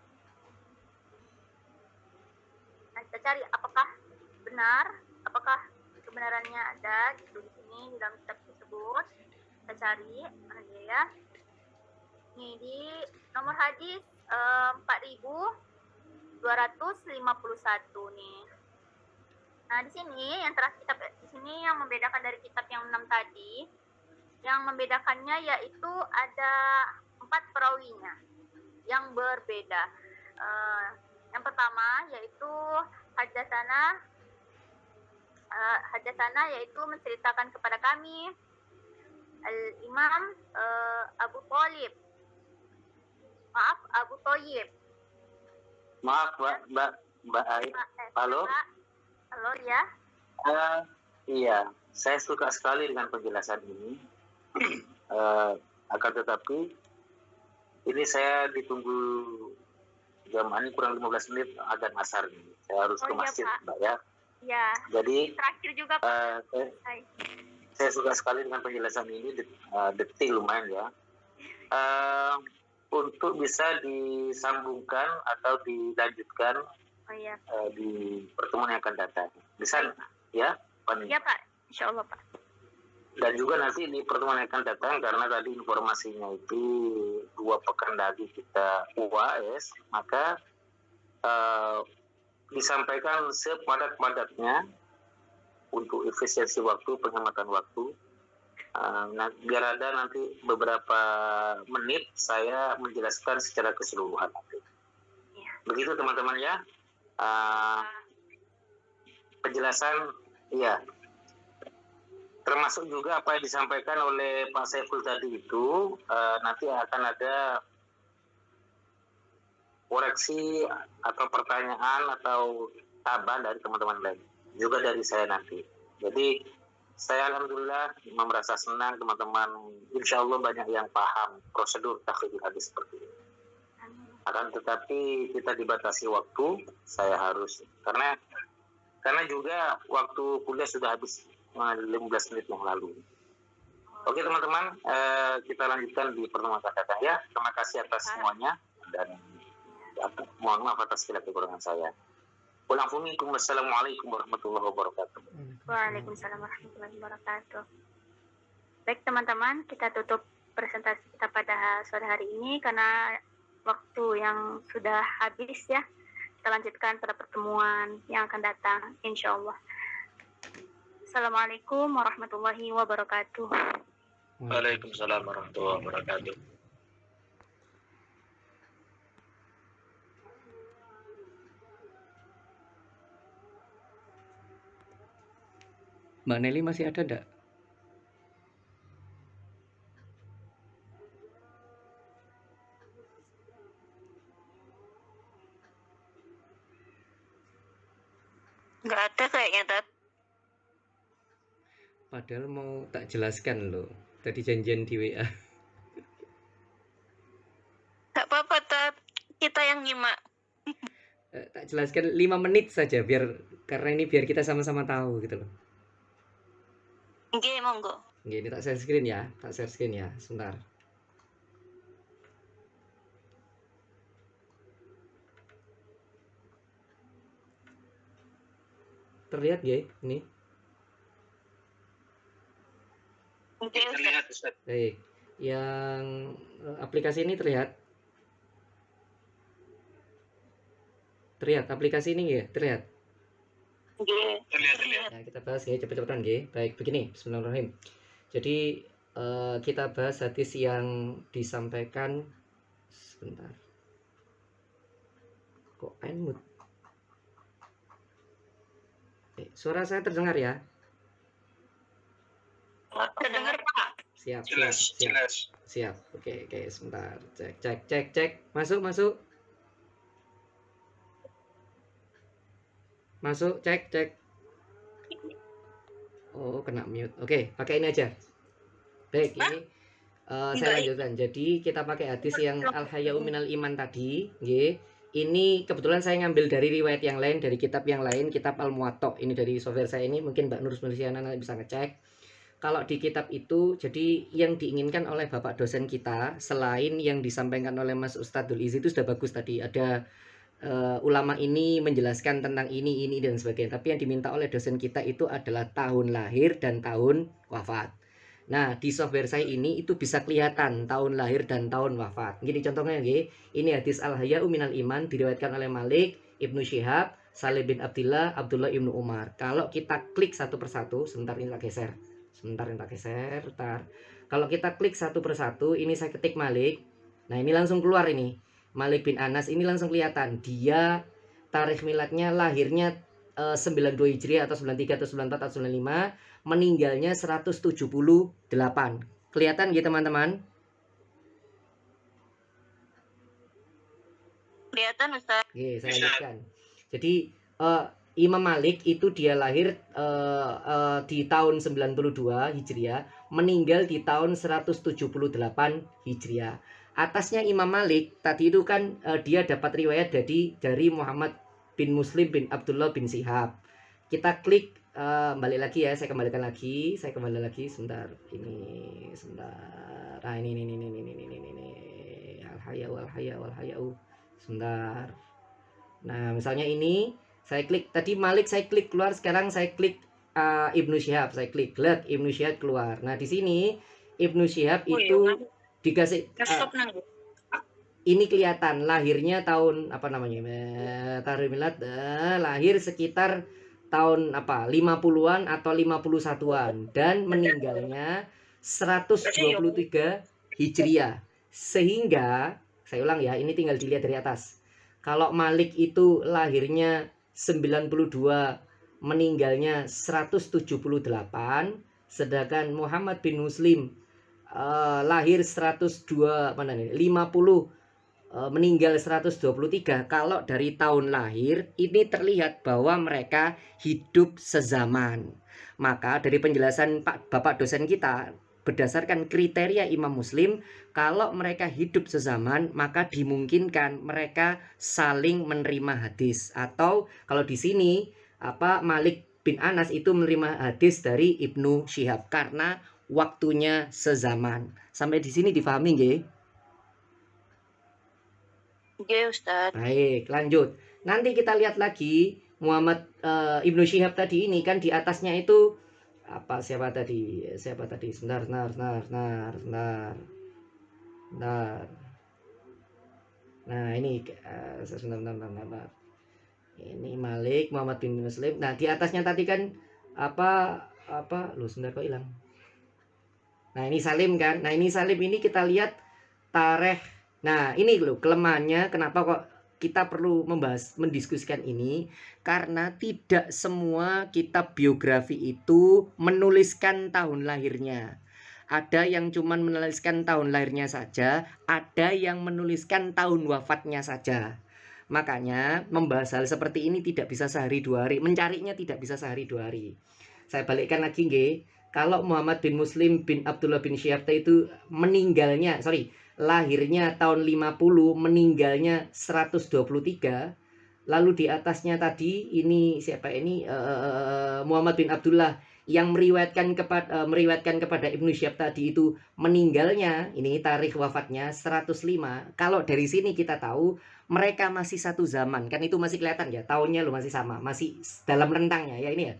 Nah, kita cari apakah benar, apakah kebenarannya ada gitu di sini di dalam kitab tersebut. Kita cari mana dia ya. Ini di nomor hadis 4251 nih. Nah, di sini yang terakhir kitab di sini yang membedakan dari kitab yang 6 tadi, yang membedakannya yaitu ada 4 perawinya yang berbeda. Yang pertama yaitu Hadatsana yaitu menceritakan kepada kami Al-Imam Abu Thalib. Maaf, Abu Thayyib. Maaf, Mbak Ai. Halo? Halo ya. Iya, saya suka sekali dengan penjelasan ini. Akan tetapi ini saya ditunggu jamaah ini kurang 15 menit adzan asar nih. Saya harus ke masjid, Pak. Mbak ya. Ya. Jadi Terakhir juga Pak. saya suka sekali dengan penjelasan ini, detil lumayan ya. Untuk bisa disambungkan atau dilanjutkan di pertemuan yang akan datang. Bisa ya, Pak? Iya Pak, insya Allah Pak. Dan juga nanti di pertemuan yang akan datang, karena tadi informasinya itu 2 pekan lagi kita UAS, maka disampaikan sepadat-padatnya untuk efisiensi waktu, penghematan waktu. Biar ada nanti beberapa menit saya menjelaskan secara keseluruhan. Begitu teman-teman ya. Penjelasan ya. Termasuk juga apa yang disampaikan oleh Pak Saiful tadi itu, nanti akan ada koreksi atau pertanyaan atau tambahan dari teman-teman lain, juga dari saya nanti. Jadi saya alhamdulillah merasa senang teman-teman, insya Allah banyak yang paham prosedur takhrijul hadis seperti ini. Akan tetapi kita dibatasi waktu, saya harus karena juga waktu kuliah sudah habis 15 menit yang lalu. Oke teman-teman, kita lanjutkan di pertemuan akan datang ya. Terima kasih atas semuanya dan Mohon maaf atas segala kekurangan saya. Wassalamualaikum warahmatullahi wabarakatuh. Waalaikumsalam warahmatullahi wabarakatuh. Baik teman-teman, kita tutup presentasi kita pada sore hari ini karena waktu yang sudah habis ya. Kita lanjutkan pada pertemuan yang akan datang, insya Allah. Assalamualaikum warahmatullahi wabarakatuh. Waalaikumsalam warahmatullahi wabarakatuh. Mbak Nelly masih ada enggak? Nggak ada kayaknya, Tat. Padahal mau tak jelaskan loh. Tadi janjian di WA. Nggak apa-apa, Tat. Kita yang nyimak. Tak jelaskan 5 menit saja karena ini biar kita sama-sama tahu gitu loh. Oke, monggo. Oke, ini tak share screen ya. Tak share screen ya. Sebentar. Terlihat ya ini? Oke, Ustaz. Terlihat Ustaz. Baik. Yang aplikasi ini terlihat? Terlihat aplikasi ini ya? Terlihat? Oke. Terlihat. Ya, kita bahas ya cepet-cepetan ya. Baik, begini. Bismillahirrahmanirrahim. Jadi kita bahas hadis yang disampaikan sebentar. Kok mute? Suara saya terdengar ya? Terdengar, Pak. Siap, Jelas, siap. jelas. Siap. Oke, sebentar. Cek. Masuk. Masuk, cek. Oh, kena mute. Oke, pakai ini aja. Baik, ini saya lanjutkan. Jadi kita pakai hadis yang al-haya'u minal iman tadi, nggih. Ini kebetulan saya ngambil dari riwayat yang lain, dari kitab yang lain, kitab Al-Muwatta. Ini dari software saya ini, mungkin Mbak Nur Melisiana nanti bisa ngecek. Kalau di kitab itu, jadi yang diinginkan oleh Bapak dosen kita, selain yang disampaikan oleh Mas Ustadzul Izi itu sudah bagus tadi. Ada ulama ini menjelaskan tentang ini, dan sebagainya. Tapi yang diminta oleh dosen kita itu adalah tahun lahir dan tahun wafat. Nah, di software saya ini itu bisa kelihatan tahun lahir dan tahun wafat. Gini contohnya nggih. Ini hadis al-haya'u minal iman diriwayatkan oleh Malik, Ibnu Syihab, Salih bin Abdullah, Abdullah ibnu Umar. Kalau kita klik satu persatu, sebentar ini tak geser. Kalau kita klik satu persatu, ini saya ketik Malik. Nah, ini langsung keluar ini. Malik bin Anas ini langsung kelihatan. Dia tarikh miladnya lahirnya 92 Hijriah atau 93 atau 94 atau 95, meninggalnya 178. Kelihatan gitu teman-teman? Kelihatan, Ustaz. Oke, saya lanjutkan. Jadi Imam Malik itu dia lahir di tahun 92 Hijriah, meninggal di tahun 178 Hijriah. Atasnya Imam Malik tadi itu kan dia dapat riwayat dari Muhammad bin Muslim bin Abdullah bin Syihab. Kita klik balik lagi ya, saya kembali lagi sebentar. Ini sebentar. Ah, ini al-haya'u. Sebentar. Nah, misalnya ini saya klik tadi Malik, saya klik keluar, sekarang saya klik Ibnu Syihab, saya klik lihat Ibnu Syihab keluar. Nah, di sini Ibnu Syihab itu dikasih ini kelihatan lahirnya tahun apa namanya? Tarikh milad lahir sekitar tahun 50-an atau 51-an dan meninggalnya 123 Hijriah. Sehingga saya ulang ya, ini tinggal dilihat dari atas. Kalau Malik itu lahirnya 92, meninggalnya 178, sedangkan Muhammad bin Muslim lahir 102 50, meninggal 123. Kalau dari tahun lahir ini terlihat bahwa mereka hidup sezaman. Maka dari penjelasan Bapak dosen kita, berdasarkan kriteria Imam Muslim, kalau mereka hidup sezaman maka dimungkinkan mereka saling menerima hadis. Atau kalau di sini Malik bin Anas itu menerima hadis dari Ibnu Syihab karena waktunya sezaman. Sampai di sini difahami nggih? Oke, Ustadz. Baik, lanjut. Nanti kita lihat lagi Muhammad Ibnu Syihab tadi ini kan di atasnya itu apa, siapa tadi? Sebentar. Nah, ini sebentar. Ini Malik Muhammad bin Muslim. Nah, di atasnya tadi kan apa lu sebentar kok hilang. Nah, ini Salim kan. Nah, ini Salim ini kita lihat tarikh. Nah, ini loh kelemahannya, kenapa kok kita perlu mendiskusikan ini, karena tidak semua kitab biografi itu menuliskan tahun lahirnya. Ada yang cuman menuliskan tahun lahirnya saja, ada yang menuliskan tahun wafatnya saja. Makanya membahas hal seperti ini tidak bisa sehari dua hari, mencarinya tidak bisa sehari dua hari. Saya balikkan lagi nggih. Kalau Muhammad bin Muslim bin Abdullah bin Syihab itu lahirnya tahun 50, meninggalnya 123. Lalu di atasnya tadi ini siapa ini? Muhammad bin Abdullah yang meriwayatkan kepada Ibnu Syihab tadi itu meninggalnya, ini tarikh wafatnya 105. Kalau dari sini kita tahu mereka masih satu zaman, kan itu masih kelihatan ya, tahunnya lo masih sama, masih dalam rentangnya ya ini ya.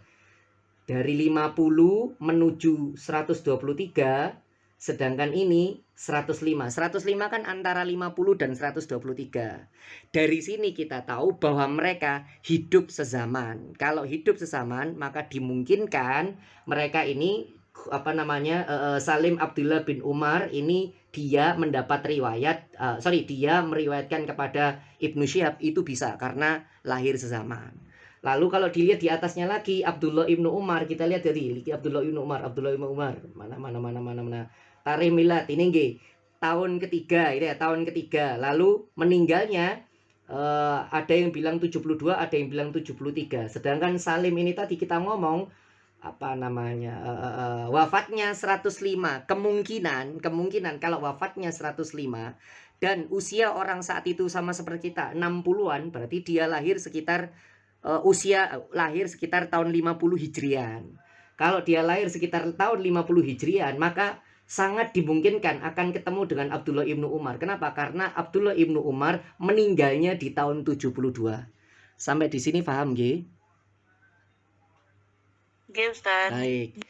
Dari 50 menuju 123, sedangkan ini 105. 105 kan antara 50 dan 123. Dari sini kita tahu bahwa mereka hidup sezaman. Kalau hidup sezaman, maka dimungkinkan mereka ini Salim Abdullah bin Umar ini dia mendapat riwayat, dia meriwayatkan kepada Ibnu Syihab itu bisa karena lahir sezaman. Lalu kalau dilihat di atasnya lagi Abdullah ibnu Umar, kita lihat jadi Abdullah ibnu Umar mana tarikh milad ini nggih tahun ketiga, ini ya tahun ketiga. Lalu meninggalnya ada yang bilang 72, ada yang bilang 73. Sedangkan Salim ini tadi kita ngomong wafatnya 105. Kemungkinan kalau wafatnya 105 dan usia orang saat itu sama seperti kita 60-an, berarti dia lahir sekitar lahir sekitar tahun 50 Hijrian. Kalau dia lahir sekitar tahun 50 Hijrian, maka sangat dimungkinkan akan ketemu dengan Abdullah ibnu Umar. Kenapa? Karena Abdullah ibnu Umar meninggalnya di tahun 72. Sampai di sini paham nggih? Oke, Ustaz. Baik.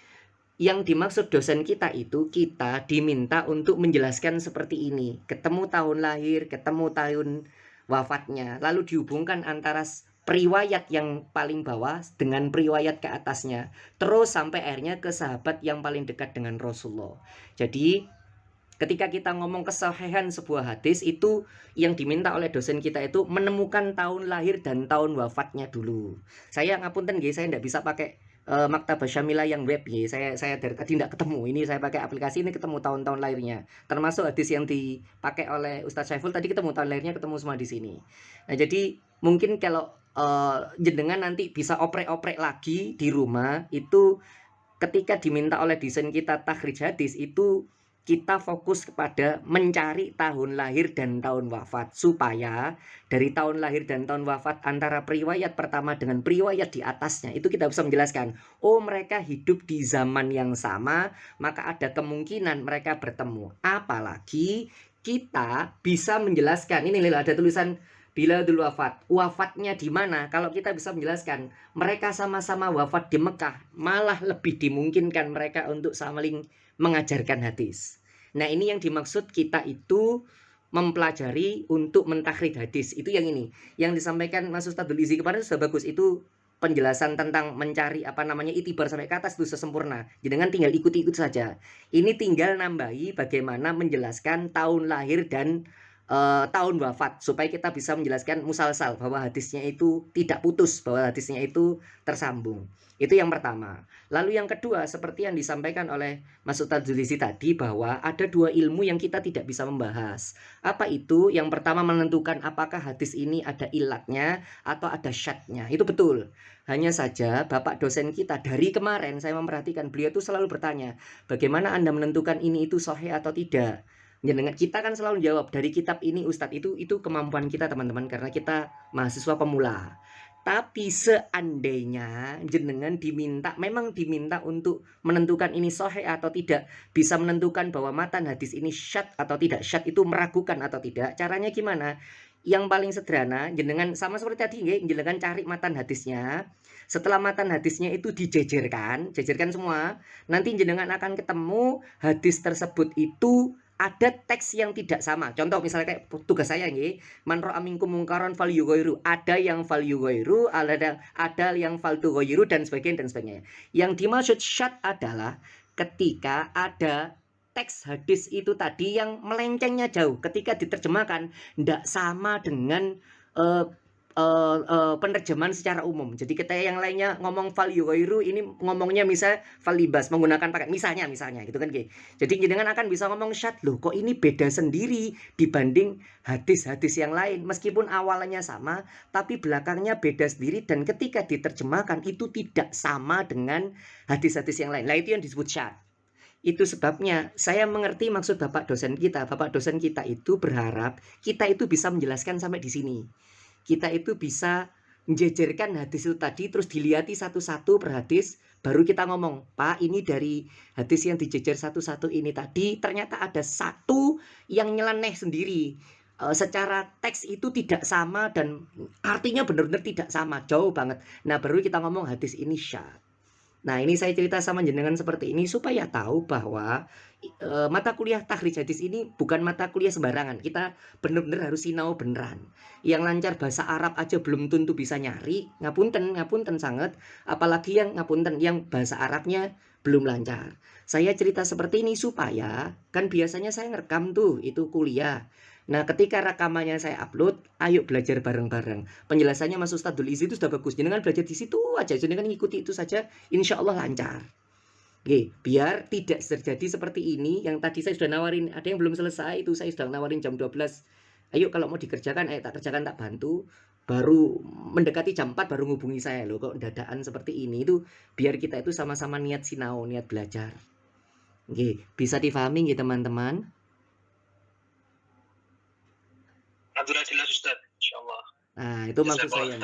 Yang dimaksud dosen kita itu, kita diminta untuk menjelaskan seperti ini. Ketemu tahun lahir, ketemu tahun wafatnya, lalu dihubungkan antara periwayat yang paling bawah dengan periwayat ke atasnya, terus sampai akhirnya ke sahabat yang paling dekat dengan Rasulullah. Jadi ketika kita ngomong kesahihan sebuah hadis, itu yang diminta oleh dosen kita itu menemukan tahun lahir dan tahun wafatnya dulu. Saya ngapunten nggih, saya tidak bisa pakai Maktabah Syamilah yang web nggih. Saya dari tadi tidak ketemu. Ini saya pakai aplikasi ini ketemu tahun-tahun lahirnya. Termasuk hadis yang dipakai oleh Ustadz Syaiful tadi ketemu tahun lahirnya, ketemu semua di sini. Nah, jadi mungkin kalau jenengan nanti bisa oprek-oprek lagi di rumah, itu ketika diminta oleh desain kita takhrij hadis, itu kita fokus kepada mencari tahun lahir dan tahun wafat, supaya dari tahun lahir dan tahun wafat antara periwayat pertama dengan periwayat di atasnya itu kita bisa menjelaskan, oh mereka hidup di zaman yang sama, maka ada kemungkinan mereka bertemu. Apalagi kita bisa menjelaskan, ini ada tulisan biladul wafat, wafatnya di mana. Kalau kita bisa menjelaskan mereka sama-sama wafat di Mekah, malah lebih dimungkinkan mereka untuk saling mengajarkan hadis. Nah, ini yang dimaksud kita itu mempelajari untuk mentakhrij hadis. Itu yang ini, yang disampaikan Mas Ustadzul Izi kemarin sudah bagus. Itu penjelasan tentang mencari itibar sampai ke atas itu sesempurna. Jangan tinggal ikut-ikut saja. Ini tinggal nambahi bagaimana menjelaskan tahun lahir dan tahun wafat, supaya kita bisa menjelaskan musalsal, bahwa hadisnya itu tidak putus, bahwa hadisnya itu tersambung. Itu yang pertama. Lalu yang kedua, seperti yang disampaikan oleh Mas Ustadzul Izi tadi, bahwa ada dua ilmu yang kita tidak bisa membahas. Apa itu? Yang pertama, menentukan apakah hadis ini ada ilatnya atau ada syadnya. Itu betul. Hanya saja Bapak dosen kita dari kemarin saya memperhatikan, beliau itu selalu bertanya, bagaimana Anda menentukan ini itu sahih atau tidak? Jenengan kita kan selalu jawab dari kitab ini Ustadz, itu kemampuan kita teman-teman, karena kita mahasiswa pemula. Tapi seandainya jenengan memang diminta untuk menentukan ini sahih atau tidak, bisa menentukan bahwa matan hadis ini syad atau tidak syad, itu meragukan atau tidak, caranya gimana? yang paling sederhana jenengan sama seperti tadi nggih, jenengan cari matan hadisnya. Setelah matan hadisnya itu dijejerkan, jejerkan semua, nanti jenengan akan ketemu hadis tersebut itu ada teks yang tidak sama. Contoh misalnya kayak tugas saya nggih, man ra'a minkum mungkaron falyughayyiru. Ada yang falyughayyiru, ada yang faltughayyiru dan sebagainya. Yang dimaksud syad adalah ketika ada teks hadis itu tadi yang melencengnya jauh, ketika diterjemahkan tidak sama dengan penerjemahan secara umum. Jadi ketika yang lainnya ngomong fal yughayyiru, ini ngomongnya misal fal libas menggunakan paket misalnya gitu kan Ki. Jadi jenengan akan bisa ngomong syad, loh kok ini beda sendiri dibanding hadis-hadis yang lain, meskipun awalnya sama tapi belakangnya beda sendiri, dan ketika diterjemahkan itu tidak sama dengan hadis-hadis yang lain. Nah, itu yang disebut syad. Itu sebabnya saya mengerti maksud Bapak dosen kita. Bapak dosen kita itu berharap kita itu bisa menjelaskan sampai di sini. Kita itu bisa menjejerkan hadis itu tadi, terus dilihati satu-satu per hadis, baru kita ngomong, Pak, ini dari hadis yang dijejer satu-satu ini tadi, ternyata ada satu yang nyeleneh sendiri. Secara teks itu tidak sama dan artinya benar-benar tidak sama, jauh banget. Nah, baru kita ngomong hadis ini syad. Nah, ini saya cerita sama jenengan seperti ini supaya tahu bahwa mata kuliah takhrij hadis ini bukan mata kuliah sembarangan. Kita benar-benar harus sinau beneran. Yang lancar bahasa Arab aja belum tentu bisa nyari. Ngapunten sangat. Apalagi yang ngapunten yang bahasa Arabnya belum lancar. Saya cerita seperti ini supaya kan biasanya saya ngerekam tuh itu kuliah. Nah, ketika rekamannya saya upload, ayo belajar bareng-bareng. Penjelasannya Mas Ustadzul Izi itu sudah bagus. Jenengan belajar di situ aja, jenengan ikuti itu saja, insya Allah lancar. Oke, biar tidak terjadi seperti ini. Yang tadi saya sudah nawarin, ada yang belum selesai itu saya sudah nawarin jam 12. Ayo kalau mau dikerjakan, tak kerjakan, tak bantu. Baru mendekati jam 4 baru ngubungi saya loh. Kok dadaan seperti ini itu biar kita itu sama-sama niat sinau, niat belajar. Oke, bisa difahami nggih teman-teman? Alhamdulillah jelas Ustaz, insyaallah. Nah, itu maksud saya.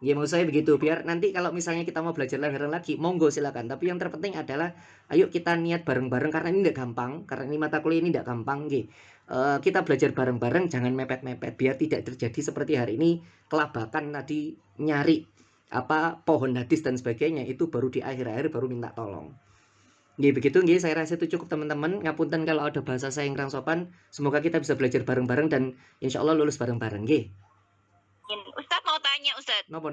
Ya, maksud saya begitu. Biar nanti kalau misalnya kita mau belajar bareng lagi, monggo silakan. Tapi yang terpenting adalah ayo kita niat bareng-bareng karena ini tidak gampang. Karena ini mata kuliah ini tidak gampang. Kita belajar bareng-bareng, jangan mepet-mepet. Biar tidak terjadi seperti hari ini, kelabakan tadi nyari pohon hadis dan sebagainya. Itu baru di akhir-akhir baru minta tolong. Begitu saya rasa itu cukup teman-teman. Ngapunten kalau ada bahasa saya yang kurang sopan. Semoga kita bisa belajar bareng-bareng dan insya Allah lulus bareng-bareng. Ustadz mau tanya Ustadz. Nopo.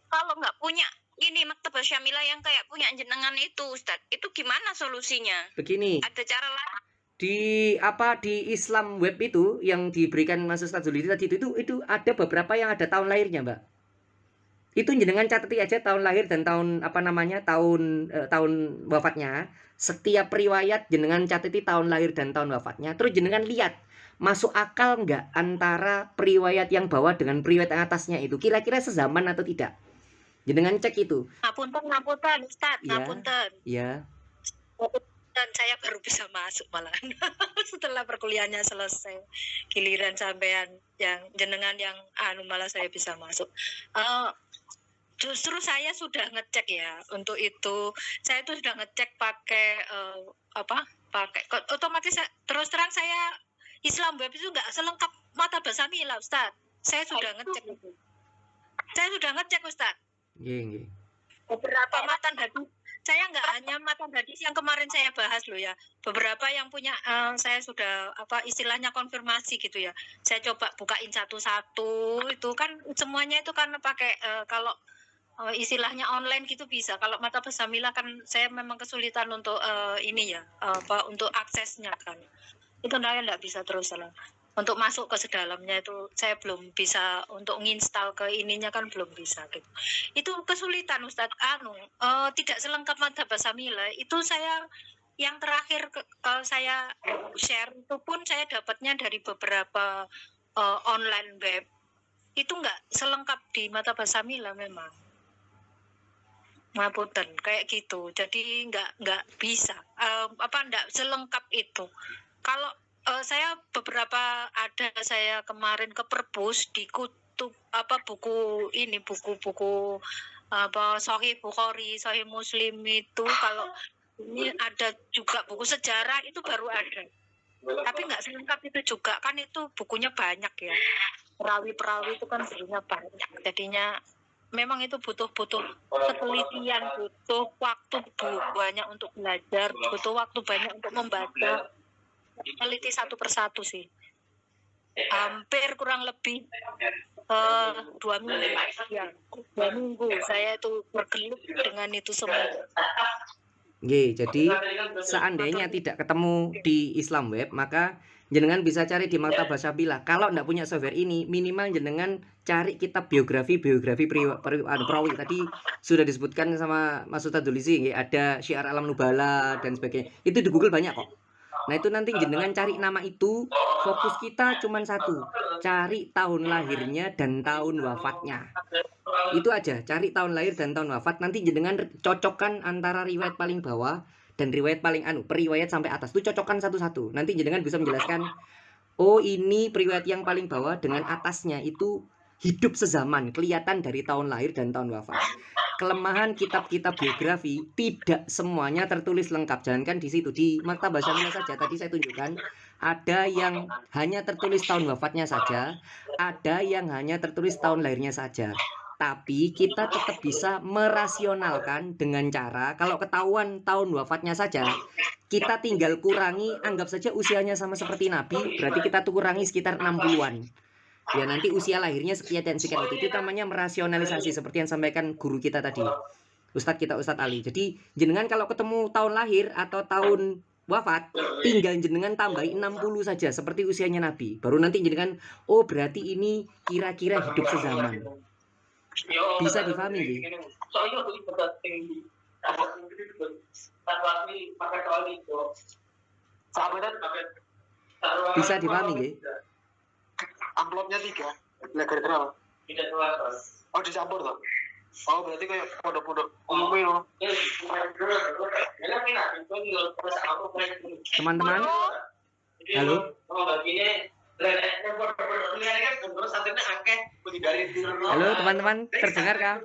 Kalau nggak punya ini Maktabah Syamilah yang kayak punya jenengan itu Ustadz, itu gimana solusinya? Begini. Ada cara lain? Di Islam web itu yang diberikan Mas Ustadz Zulidi tadi itu ada beberapa yang ada tahun lahirnya, Mbak. Itu jenengan catati aja tahun lahir dan tahun tahun wafatnya. Setiap riwayat jenengan catati tahun lahir dan tahun wafatnya. Terus jenengan lihat masuk akal nggak antara periwayat yang bawah dengan periwayat yang atasnya itu kira-kira sezaman atau tidak. Jenengan cek itu. Ngapunten Ustadz, ngapunten. Ya. Dan saya baru bisa masuk malahan setelah perkuliahannya selesai. Giliran sampean yang jenengan yang malah saya bisa masuk. Justru saya sudah ngecek ya untuk itu. Saya itu sudah ngecek pakai pakai otomatis. Terus terang saya Islam web itu nggak selengkap Maktabah Syamilah Ustaz. Saya sudah ngecek itu. Saya sudah ngecek Ustaz. Iya. Beberapa matan hadis. Saya nggak hanya matan hadis yang kemarin saya bahas loh ya. Beberapa yang punya saya sudah istilahnya konfirmasi gitu ya. Saya coba bukain satu-satu itu kan semuanya itu karena pakai kalau istilahnya online gitu bisa. Kalau Maktabah Syamilah kan saya memang kesulitan untuk ini ya untuk aksesnya kan. Itu nggak bisa terus lah. Untuk masuk ke sedalamnya itu saya belum bisa, untuk nginstal ke ininya kan belum bisa gitu. Itu kesulitan Ustadz. Tidak selengkap Maktabah Syamilah. Itu saya yang terakhir saya share itu pun saya dapatnya dari beberapa online web. Itu nggak selengkap di Maktabah Syamilah memang. Ngapunten kayak gitu. Jadi nggak bisa nggak selengkap itu. Kalau saya beberapa saya kemarin ke perpus di kutub buku Sahih Bukhari, Sahih Muslim itu kalau ini ada juga buku sejarah itu baru ada. Tapi nggak selengkap itu juga kan, itu bukunya banyak ya. Perawi-perawi itu kan bukunya banyak. Jadinya memang itu butuh penelitian, butuh waktu banyak untuk belajar, butuh waktu banyak untuk membaca. Teliti satu persatu sih. Hampir kurang lebih 2 minggu ya. 2 minggu saya itu bergelut dengan itu semua. Nggih, jadi seandainya tidak ketemu di Islam Web, maka jenengan bisa cari di Maktabah Syamillah. Kalau ndak punya software ini, minimal jenengan cari kitab biografi perawi. Tadi sudah disebutkan sama Mas Ustadz Dulisi, nggih, ada Syiar Alam Nubala dan sebagainya. Itu di Google banyak kok. Nah, itu nanti jenengan cari nama itu, fokus kita cuma satu, cari tahun lahirnya dan tahun wafatnya. Itu aja, cari tahun lahir dan tahun wafat. Nanti jenengan cocokkan antara riwayat paling bawah dan riwayat paling periwayat sampai atas. Itu cocokkan satu-satu. Nanti jenengan bisa menjelaskan, oh ini periwayat yang paling bawah dengan atasnya itu hidup sezaman, kelihatan dari tahun lahir dan tahun wafat. Kelemahan kitab-kitab biografi tidak semuanya tertulis lengkap. Jangankan di situ, di Maktabah Syamillah saja tadi saya tunjukkan ada yang hanya tertulis tahun wafatnya saja, ada yang hanya tertulis tahun lahirnya saja. Tapi kita tetap bisa merasionalkan dengan cara kalau ketahuan tahun wafatnya saja, kita tinggal kurangi, anggap saja usianya sama seperti Nabi, berarti kita tuh kurangi sekitar 60-an. Ya nanti usia lahirnya sekian dan sekian, itu namanya merasionalisasi seperti yang sampaikan guru kita tadi, Ustadz Ali. Jadi jenengan kalau ketemu tahun lahir atau tahun wafat, tinggal jenengan tambahi 60 saja seperti usianya Nabi. Baru nanti jenengan, oh berarti ini kira-kira hidup sezaman. Bisa difahami nggih? Bisa difahami nggih? Amplopnya 3. Belajar Oh, dicampur toh? Oh, berarti kayak pondok-pondok umumnya loh. Teman-teman, halo. Halo teman-teman, terdengar kah?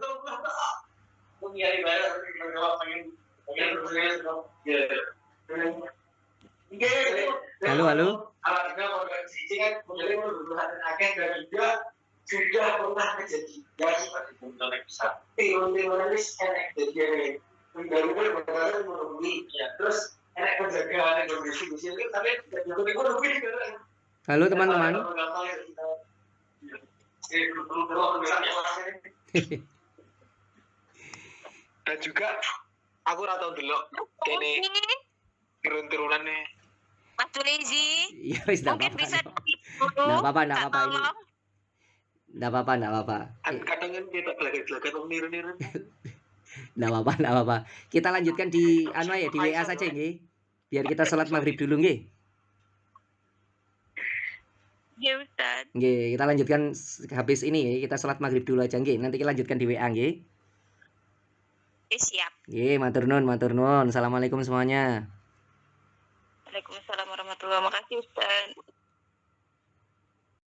Halo, halo. Sudah pernah kejadian seperti besar. Teroris enak jadi terus enak penjagaan yang berbisik-bisik tapi Halo teman-teman. Dan juga aku ratau dulu kene turun-turunannya. Mas Dulisi, Ya wis enggak mungkin apa-apa. bisa Enggak apa-apa ini. Enggak apa-apa. Kadang kan kita belajar niru-niru. Enggak apa-apa. Kita lanjutkan di di WA saja nggih. Biar kita sholat maghrib dulu nggih. ya Ustaz. Nggih, kita lanjutkan habis ini nggih. Kita sholat maghrib dulu aja nggih. Nanti kita lanjutkan di WA nggih. Siap. Nggih, matur nuwun. Assalamualaikum semuanya. Waalaikumsalam warahmatullahi wabarakatuh. Makasih Ustaz.